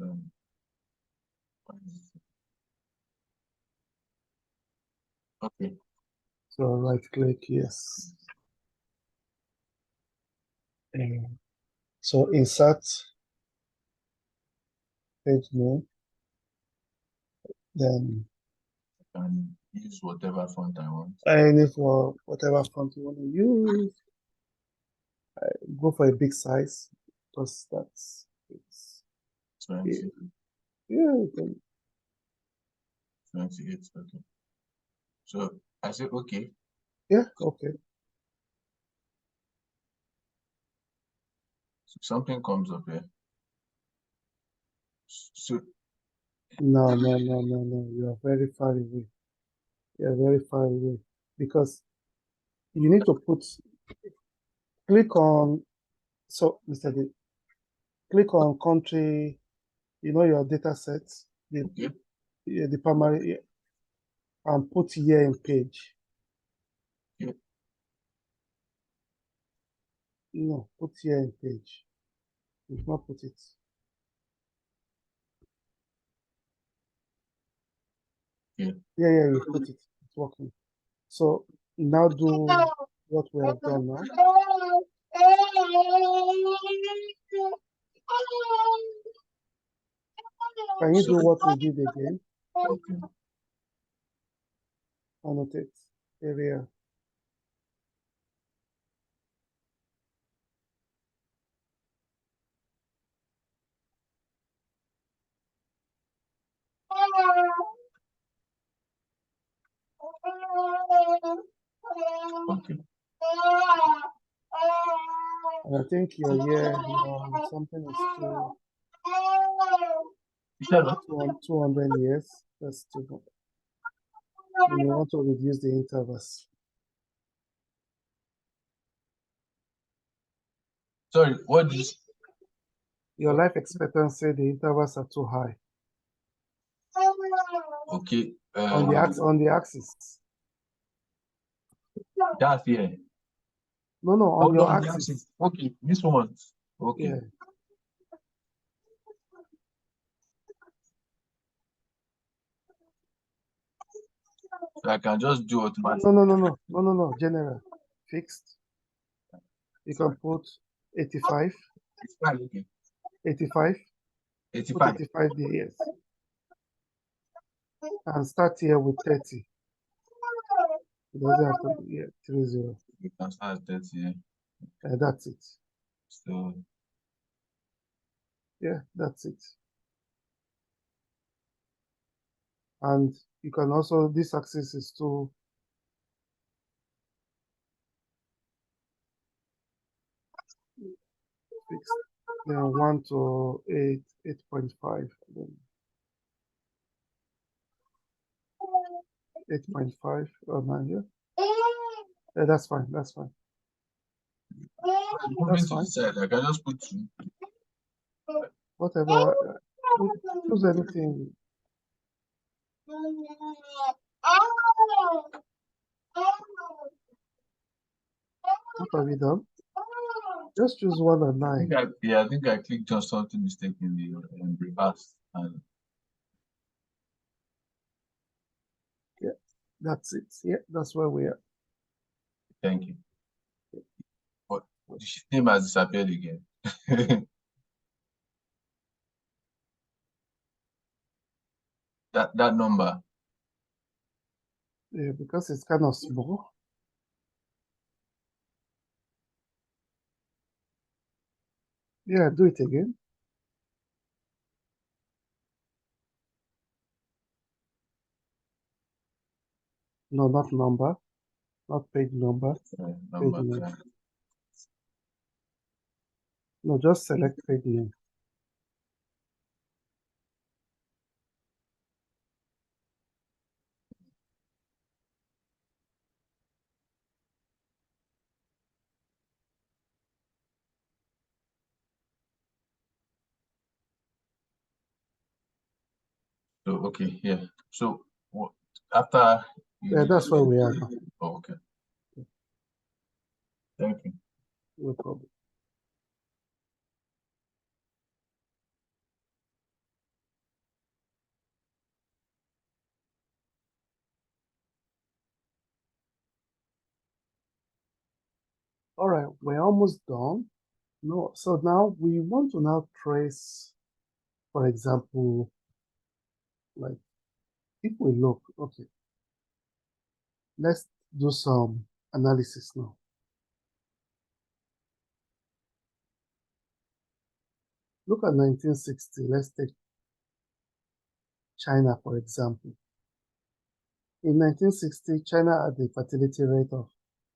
okay. So right click, yes. So insert page name. Then I can use whatever font I want. and for whatever font you want to use, go for a big size because that's it's 20. yeah. You can, 28. Okay. So I say okay. yeah, okay. So something comes up here. So No. You are very far away. You are very far away because you need to click on. So, Mr. D, click on country. You know your data sets. The primary, and put here in page. Yeah. No, put here in page. You've not put it. Yeah. Yeah, you put it. It's working. So now do what we have done now. Can you do what we did again? Okay. Annotate area. Okay. And I think you're here, something is too You said what? 200 years. That's too much. You may want to reduce the intervals. Sorry, what did you say? Your life expectancy, the intervals are too high. Okay. On the axis. That's here. No, on Oh, your no, the axis. axis. Okay, this one. Okay. Yeah. So I can just do automatic. No, general. Fixed. You can put 85. It's fine, okay. 85. Put 85. 85 years. And start here with 30. It doesn't have to be 30. We can start at 30, yeah. That's it. So Yeah, that's it. And you can also, this axis is to fixed. Then 1 to 8, 8.5. Then 8.5 or 9 here. Yeah, that's fine. That's fine. moving to the side, I can just put 2. Whatever. Choose anything. What have you done? Just choose 1 and 9. I think I clicked on something mistakenly and reverse. And Yeah, that's it. Yeah, that's where we are. thank you. But the name has disappeared again. that number. Yeah, because it's kind of small. Yeah, do it again. No, not number. Not page number. Number. Page name. No, just select page name. So okay, yeah. So what after you Yeah, that's where we are now. Oh, okay. Thank you. No problem. All right, we're almost done. No, so now we want to now trace, for example, like if we look, okay, let's do some analysis now. Look at 1960. Let's take China, for example. In 1960, China had a fertility rate of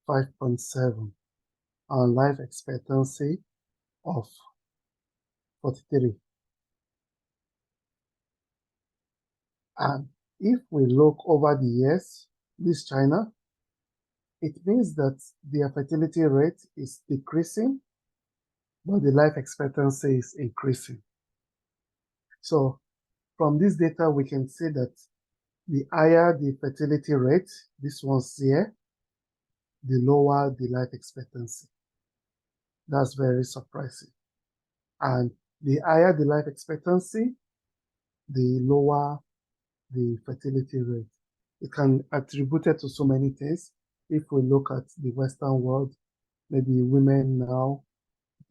5.7 and life expectancy of 43. And if we look over the years, this China, it means that their fertility rate is decreasing, but the life expectancy is increasing. So from this data, we can see that the higher the fertility rate, this one's here, the lower the life expectancy. That's very surprising. And the higher the life expectancy, the lower the fertility rate. it can attribute it to so many things. If we look at the Western world, maybe women now,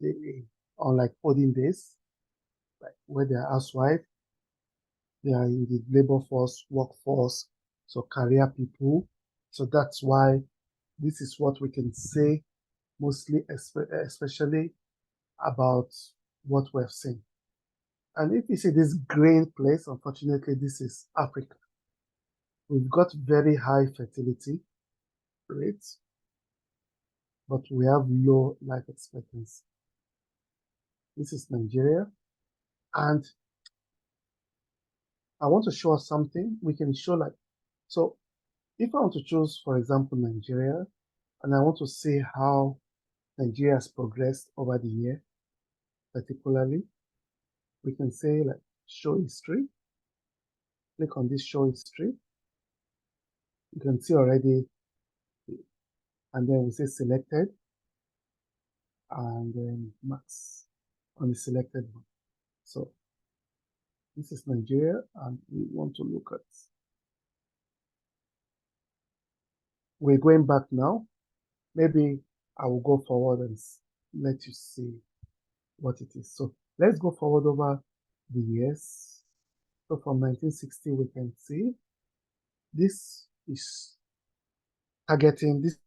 they on like olden days, like where they're housewife, they are in the labor force, workforce, so career people. So that's why this is what we can say mostly, especially about what we've seen. And if you see this green place, unfortunately, this is Africa. We've got very high fertility rates, but we have low life expectancy. This is Nigeria. And I want to show us something. We can show like, so if I want to choose, for example, Nigeria, and I want to see how Nigeria has progressed over the year, particularly, we can say like show history. Click on this show history. You can see already, and then we say selected, and then max on the selected one. So this is Nigeria, and we want to look at, we're going back now. Maybe I will go forward and let you see what it is. So let's go forward over the years. So from 1960, we can see this is targeting this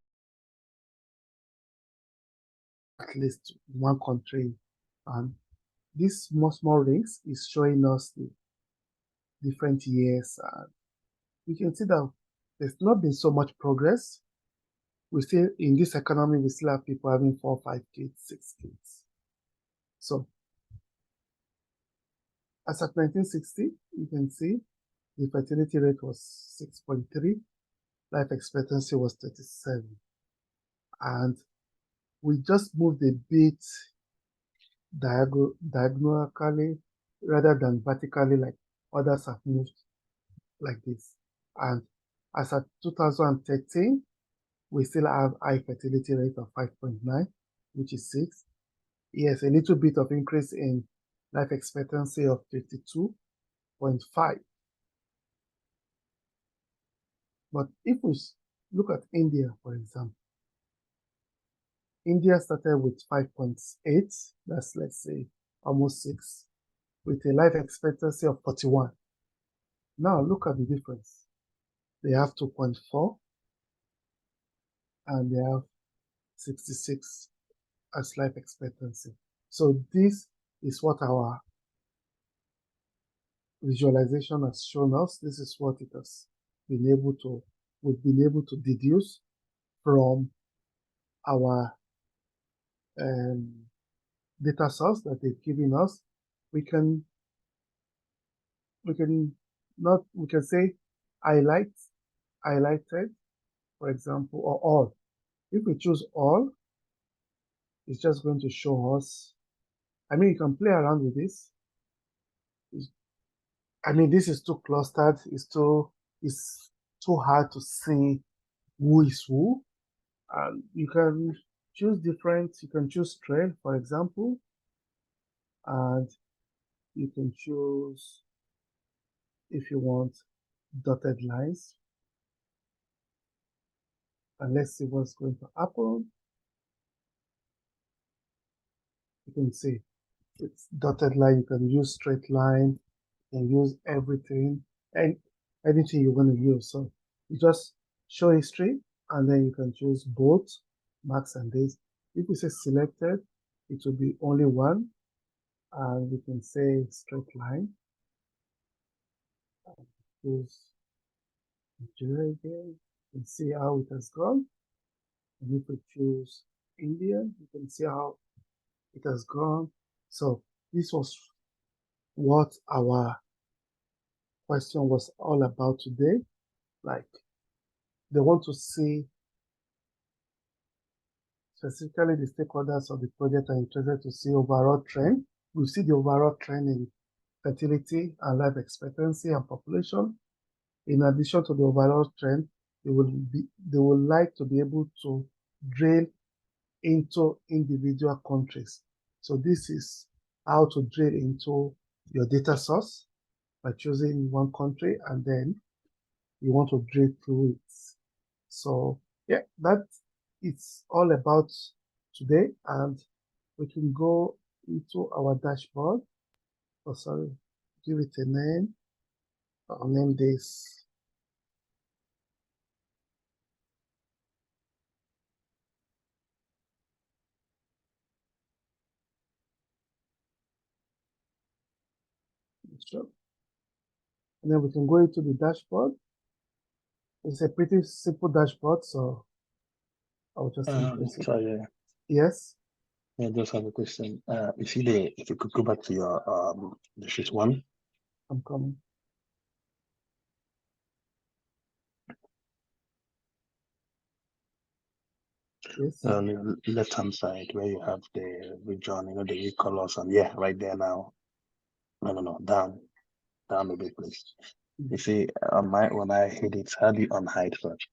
at least one country, and this small rings is showing us the different years, and we can see that there's not been so much progress. We still, in this economy, we still have people having 4, 5 kids, 6 kids. So as at 1960, you can see the fertility rate was 6.3, life expectancy was 37. And we just moved a bit diagonally rather than vertically like others have moved like this. And as at 2013, we still have high fertility rate of 5.9, which is 6. Yes, a little bit of increase in life expectancy of 52.5. But if we look at India, for example, India started with 5.8, that's let's say almost 6, with a life expectancy of 41. Now look at the difference. They have 2.4 and they have 66 as life expectancy. So this is what our visualization has shown us. This is what it has been able to, we've been able to deduce from our data source that they've given us. We can say highlighted, for example, or all. If we choose all, it's just going to show us. I mean, you can play around with this. I mean, this is too clustered. It's too hard to see who is who. And you can choose different. You can choose trail, for example, and you can choose, if you want, dotted lines. And let's see what's going to happen. You can see it's dotted line. You can use straight line. You can use everything and anything you want to use. So you just show history, and then you can choose both max and days. If we say selected, it will be only one, and we can say straight line. Choose Nigeria again. You can see how it has gone. And if we choose India, you can see how it has gone. So this was what our question was all about today. Like, they want to see, specifically the stakeholders of the project are interested to see overall trend. We see the overall trend in fertility and life expectancy and population. In addition to the overall trend, they will like to be able to drill into individual countries. So this is how to drill into your data source by choosing one country, and then you want to drill through it. So yeah, that it's all about today, and we can go into our dashboard. Oh, sorry, give it a name. I'll name this. Sure. And then we can go into the dashboard. It's a pretty simple dashboard, so I'll just increase it. Sorry, Yes. I just have a question. You see if you could go back to your the sheet one. I'm coming. Yes. On the left hand side where you have the region, you know, the colors, and yeah, right there now. No, down a bit, please. You see, on when I hit it, how do you unhide first?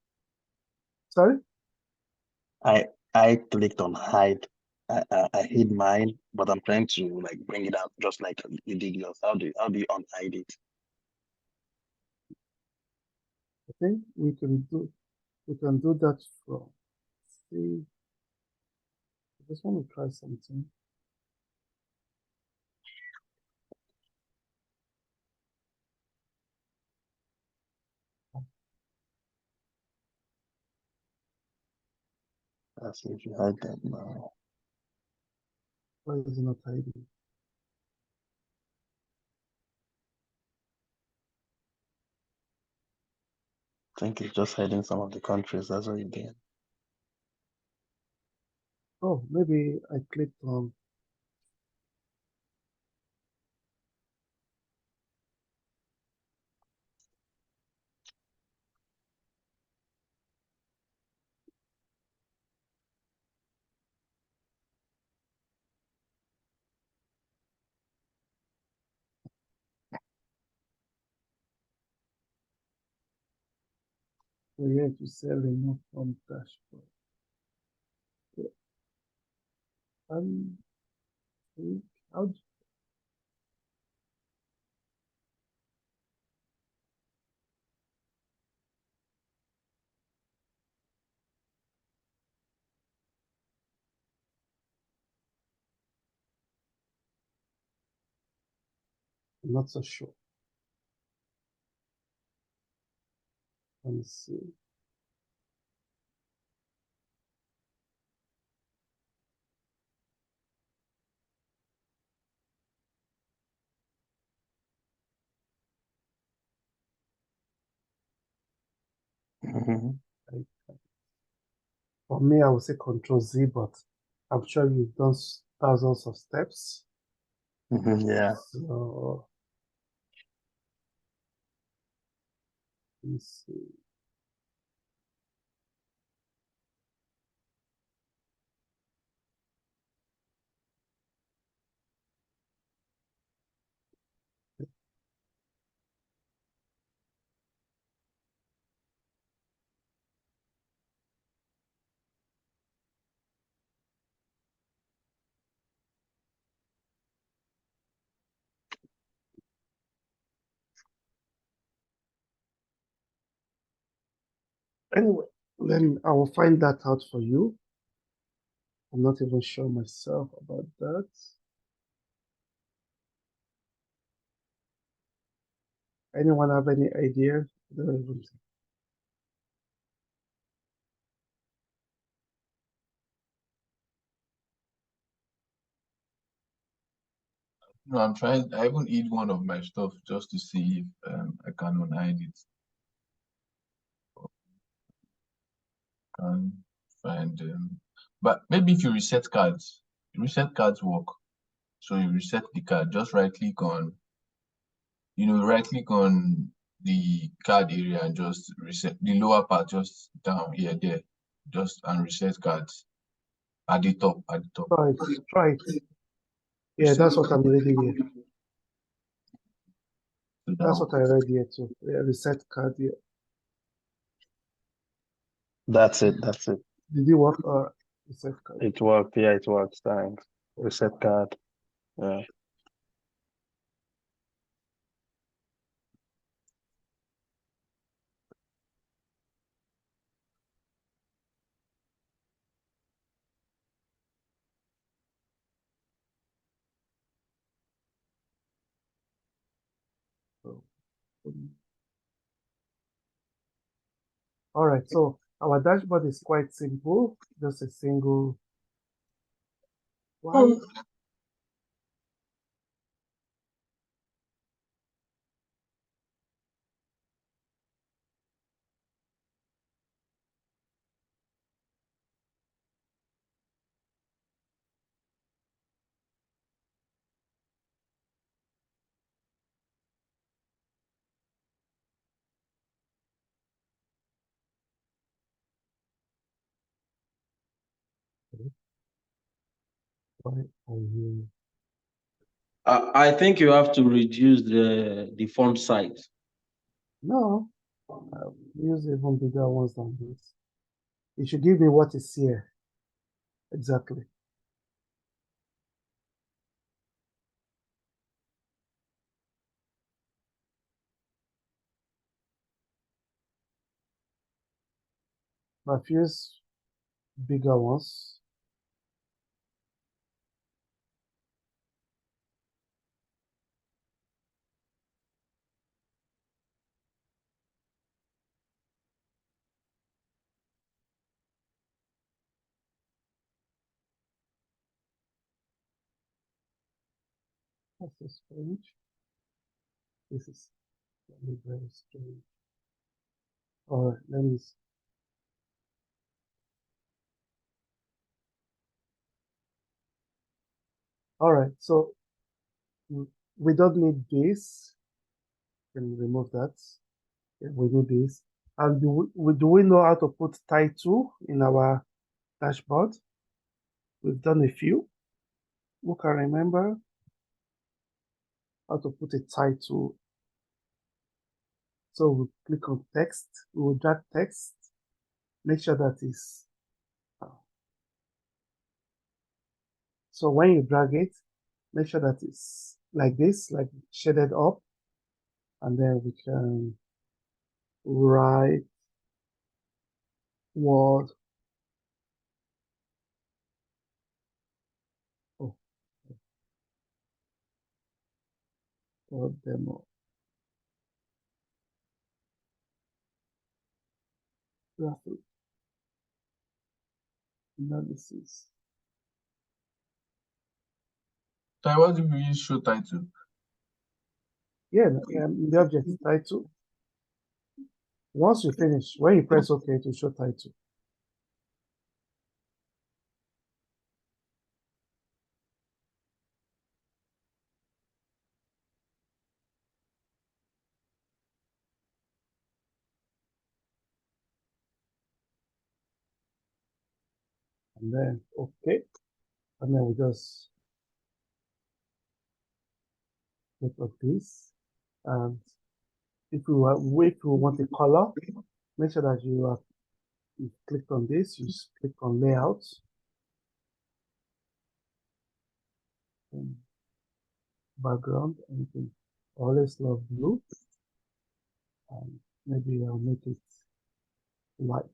Sorry? I clicked on hide. I hid mine, but I'm trying to like bring it out just like you did yours. How do you unhide it? I think we can do that from, see, I just want to try something. That's if you hide them now. Why is it not hiding? I think it's just hiding some of the countries. That's what you did. Oh, maybe I clicked on. Create to sell remove from dashboard. Yeah. How do I'm not so sure. Let me see. For me, I would say Control Z, but I'm sure you've done thousands of steps. Yeah. So let me see. Anyway, then I will find that out for you. I'm not even sure myself about that. Anyone have any idea? I don't even think. No, I'm trying. I even eat one of my stuff just to see if I can unhide it. Can find but maybe if you reset cards work. So you reset the card, just right click on, right click on the card area and just reset the lower part, just down here, there, just and reset cards at the top. Try it. Yeah, that's what I'm reading here. So That's now, what I read here too. Yeah, reset card here. That's it. Did it work or reset card? It worked. Yeah, it works. Thanks. Reset card. Yeah. All right, so our dashboard is quite simple, just a single one. Why are you? I think you have to reduce the font size. No, use even bigger ones than this. It should give me what is here. Exactly. But use bigger ones. This is strange. This is very, very strange. All right, let me see. All right, so we don't need this. Can remove that. Yeah, we need this. And do we know how to put title in our dashboard? We've done a few. Who can remember how to put a title? So we click on text. We will drag text. Make sure that is. So when you drag it, make sure that it's like this, like shaded up, and then we can write word. Oh, word demo. Graphic analysis. So what if we use show title? Yeah, the object title. Once you finish, when you press OK to show title. And then OK. And then we just click on this. And if we want a color, make sure that you click on this, you click on layout. And background, and you can always love blue. And maybe I'll make it white.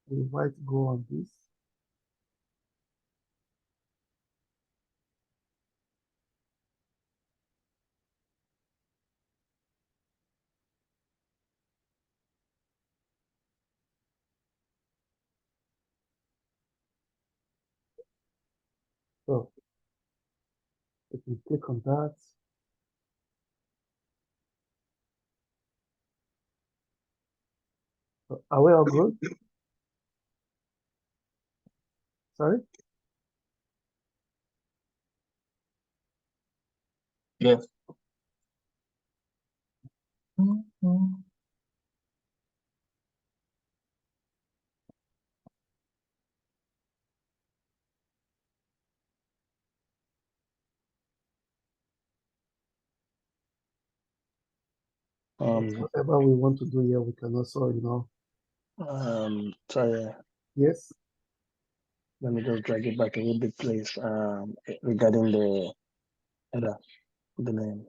Will white go on this? So you can click on that. So are we all good? Sorry? Yes. Whatever we want to do here, we can also, Sorry, yes. let me just drag it back a little bit, please. Regarding the name.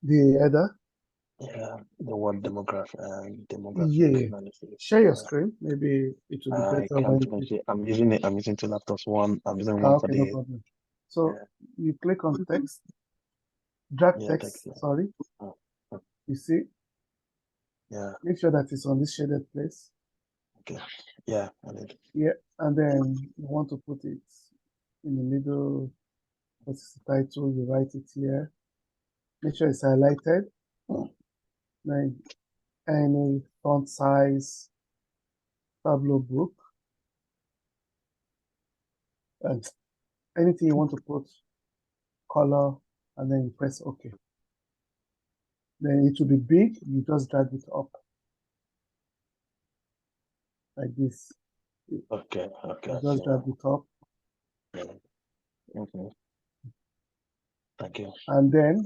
The header. Yeah, the word demographic Yeah. analysis. Share your screen. Maybe it will be I better can't when finish it. I'm using two laptops. I'm using one for okay, no the problem. So you click on text. drag Yeah, text, text, yeah. sorry. Oh, oh. You see, Yeah, make sure that it's on this shaded place. okay. Yeah, I did. Yeah, and then you want to put it in the middle. What's the title? You write it here. Make sure it's highlighted. Then any font size, Tableau book, and anything you want to put, color, and then you press OK. Then it will be big. You just drag it up like this. Okay, okay. You I just see drag now. it up, Yeah. Okay. Thank you. and then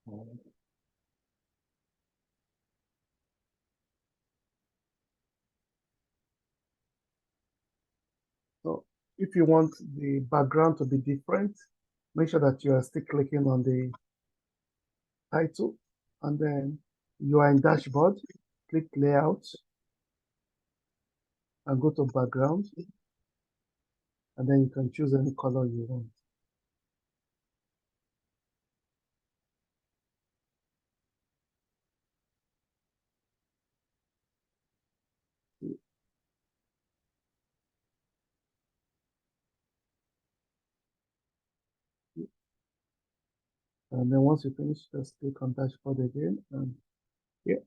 Mm. so if you want the background to be different, make sure that you are still clicking on the title, and then you are in dashboard, click layout, and go to background, and then you can choose any color you want. And then once you finish, just click on dashboard again, and yeah,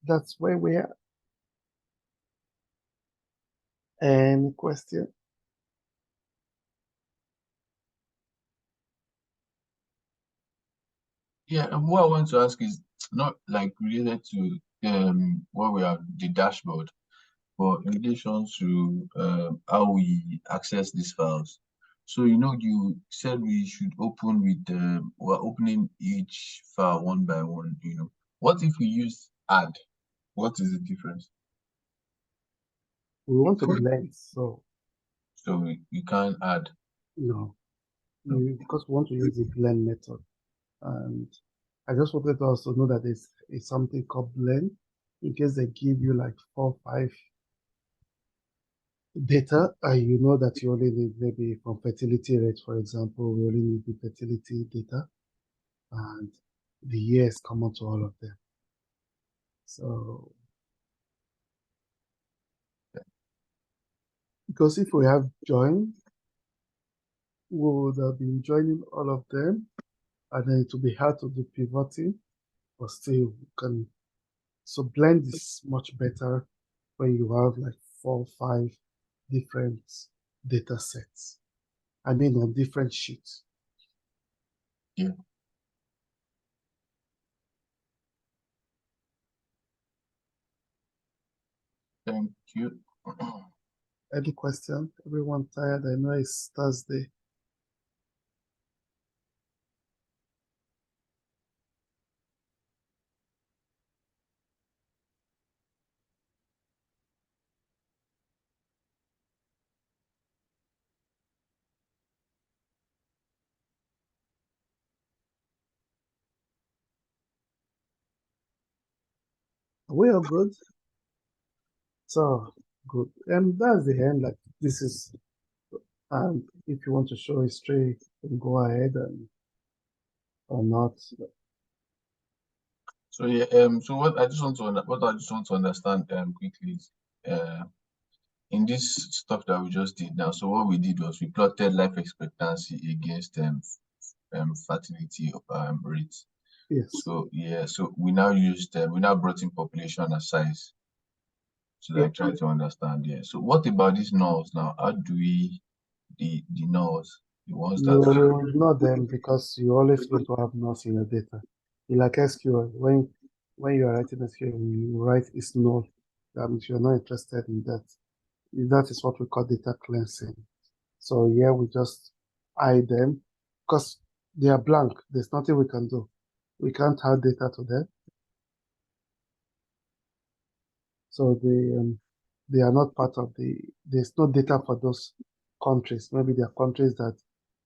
that's where we are. Any question? Yeah, and what I want to ask is not like related to what we have the dashboard, but in relation to how we access these files. So you said we should open with we're opening each file one by one. What if we use add? What is the difference? We want to blend, so So we can't add. no, because we want to use the blend method. And I just wanted to also know that there's something called blend in case they give you like 4 or 5 data, and you know that you only need maybe from fertility rate, for example, we only need the fertility data, and the year is common to all of them. So, because if we have join, we would have been joining all of them, and then it will be hard to do pivoting, but still you can. So blend is much better when you have like 4 or 5 different data sets. I mean, on different sheets. Yeah. Thank you. Any question? Everyone tired? I know it's Thursday. We are good. So good. And that's the end. Like this is, and if you want to show history, you can go ahead and or not. So yeah, so what I just want to understand quickly is in this stuff that we just did now. So what we did was we plotted life expectancy against fertility rates. Yes. So yeah, so we now brought in population and size. So Yeah. I try to understand. Yeah. So what about these nulls now? How do we the nulls, the ones You that ignore them because you always going to have nulls in your data. You like SQL, when you are writing SQL, you write is null. That means you're not interested in that. That is what we call data cleansing. So here we just hide them because they are blank. There's nothing we can do. We can't add data to them. So they are not part of there's no data for those countries. Maybe there are countries that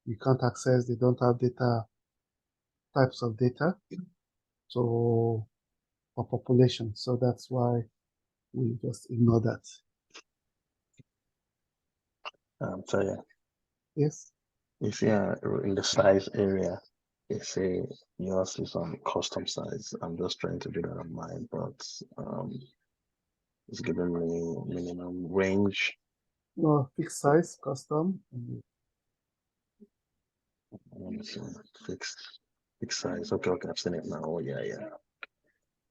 you can't access, they don't have types of data. So for population. So that's why we just ignore that. So yeah, Yes. you see in the size area, They say yours is on custom size. I'm just trying to do that on mine, but it's giving me minimum range. No, fixed size, custom. Let me see, fixed size. Okay, okay, I've seen it now. Oh yeah, yeah.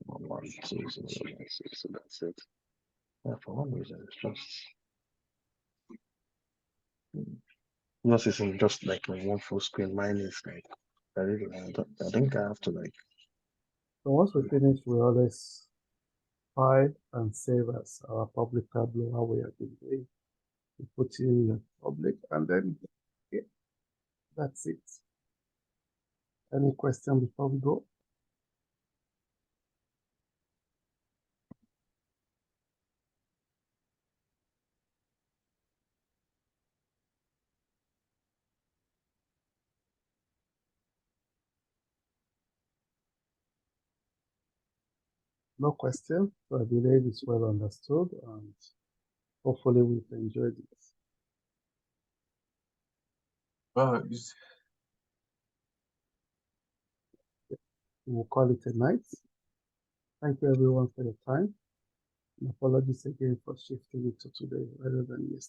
1, 2, 0, 6, so that's it. Yeah, for one reason, it's just yours isn't just like in one full screen. Mine is like I think I have to like. So once we finish, we always file and save as our public Tableau how we have been doing. We put in public and then yeah, that's it. Any question before we go? No question. So I believe it's well understood and hopefully we've enjoyed it. Well, We'll call it a night. Thank you everyone for your time. And apologies again for shifting it to today rather than yesterday.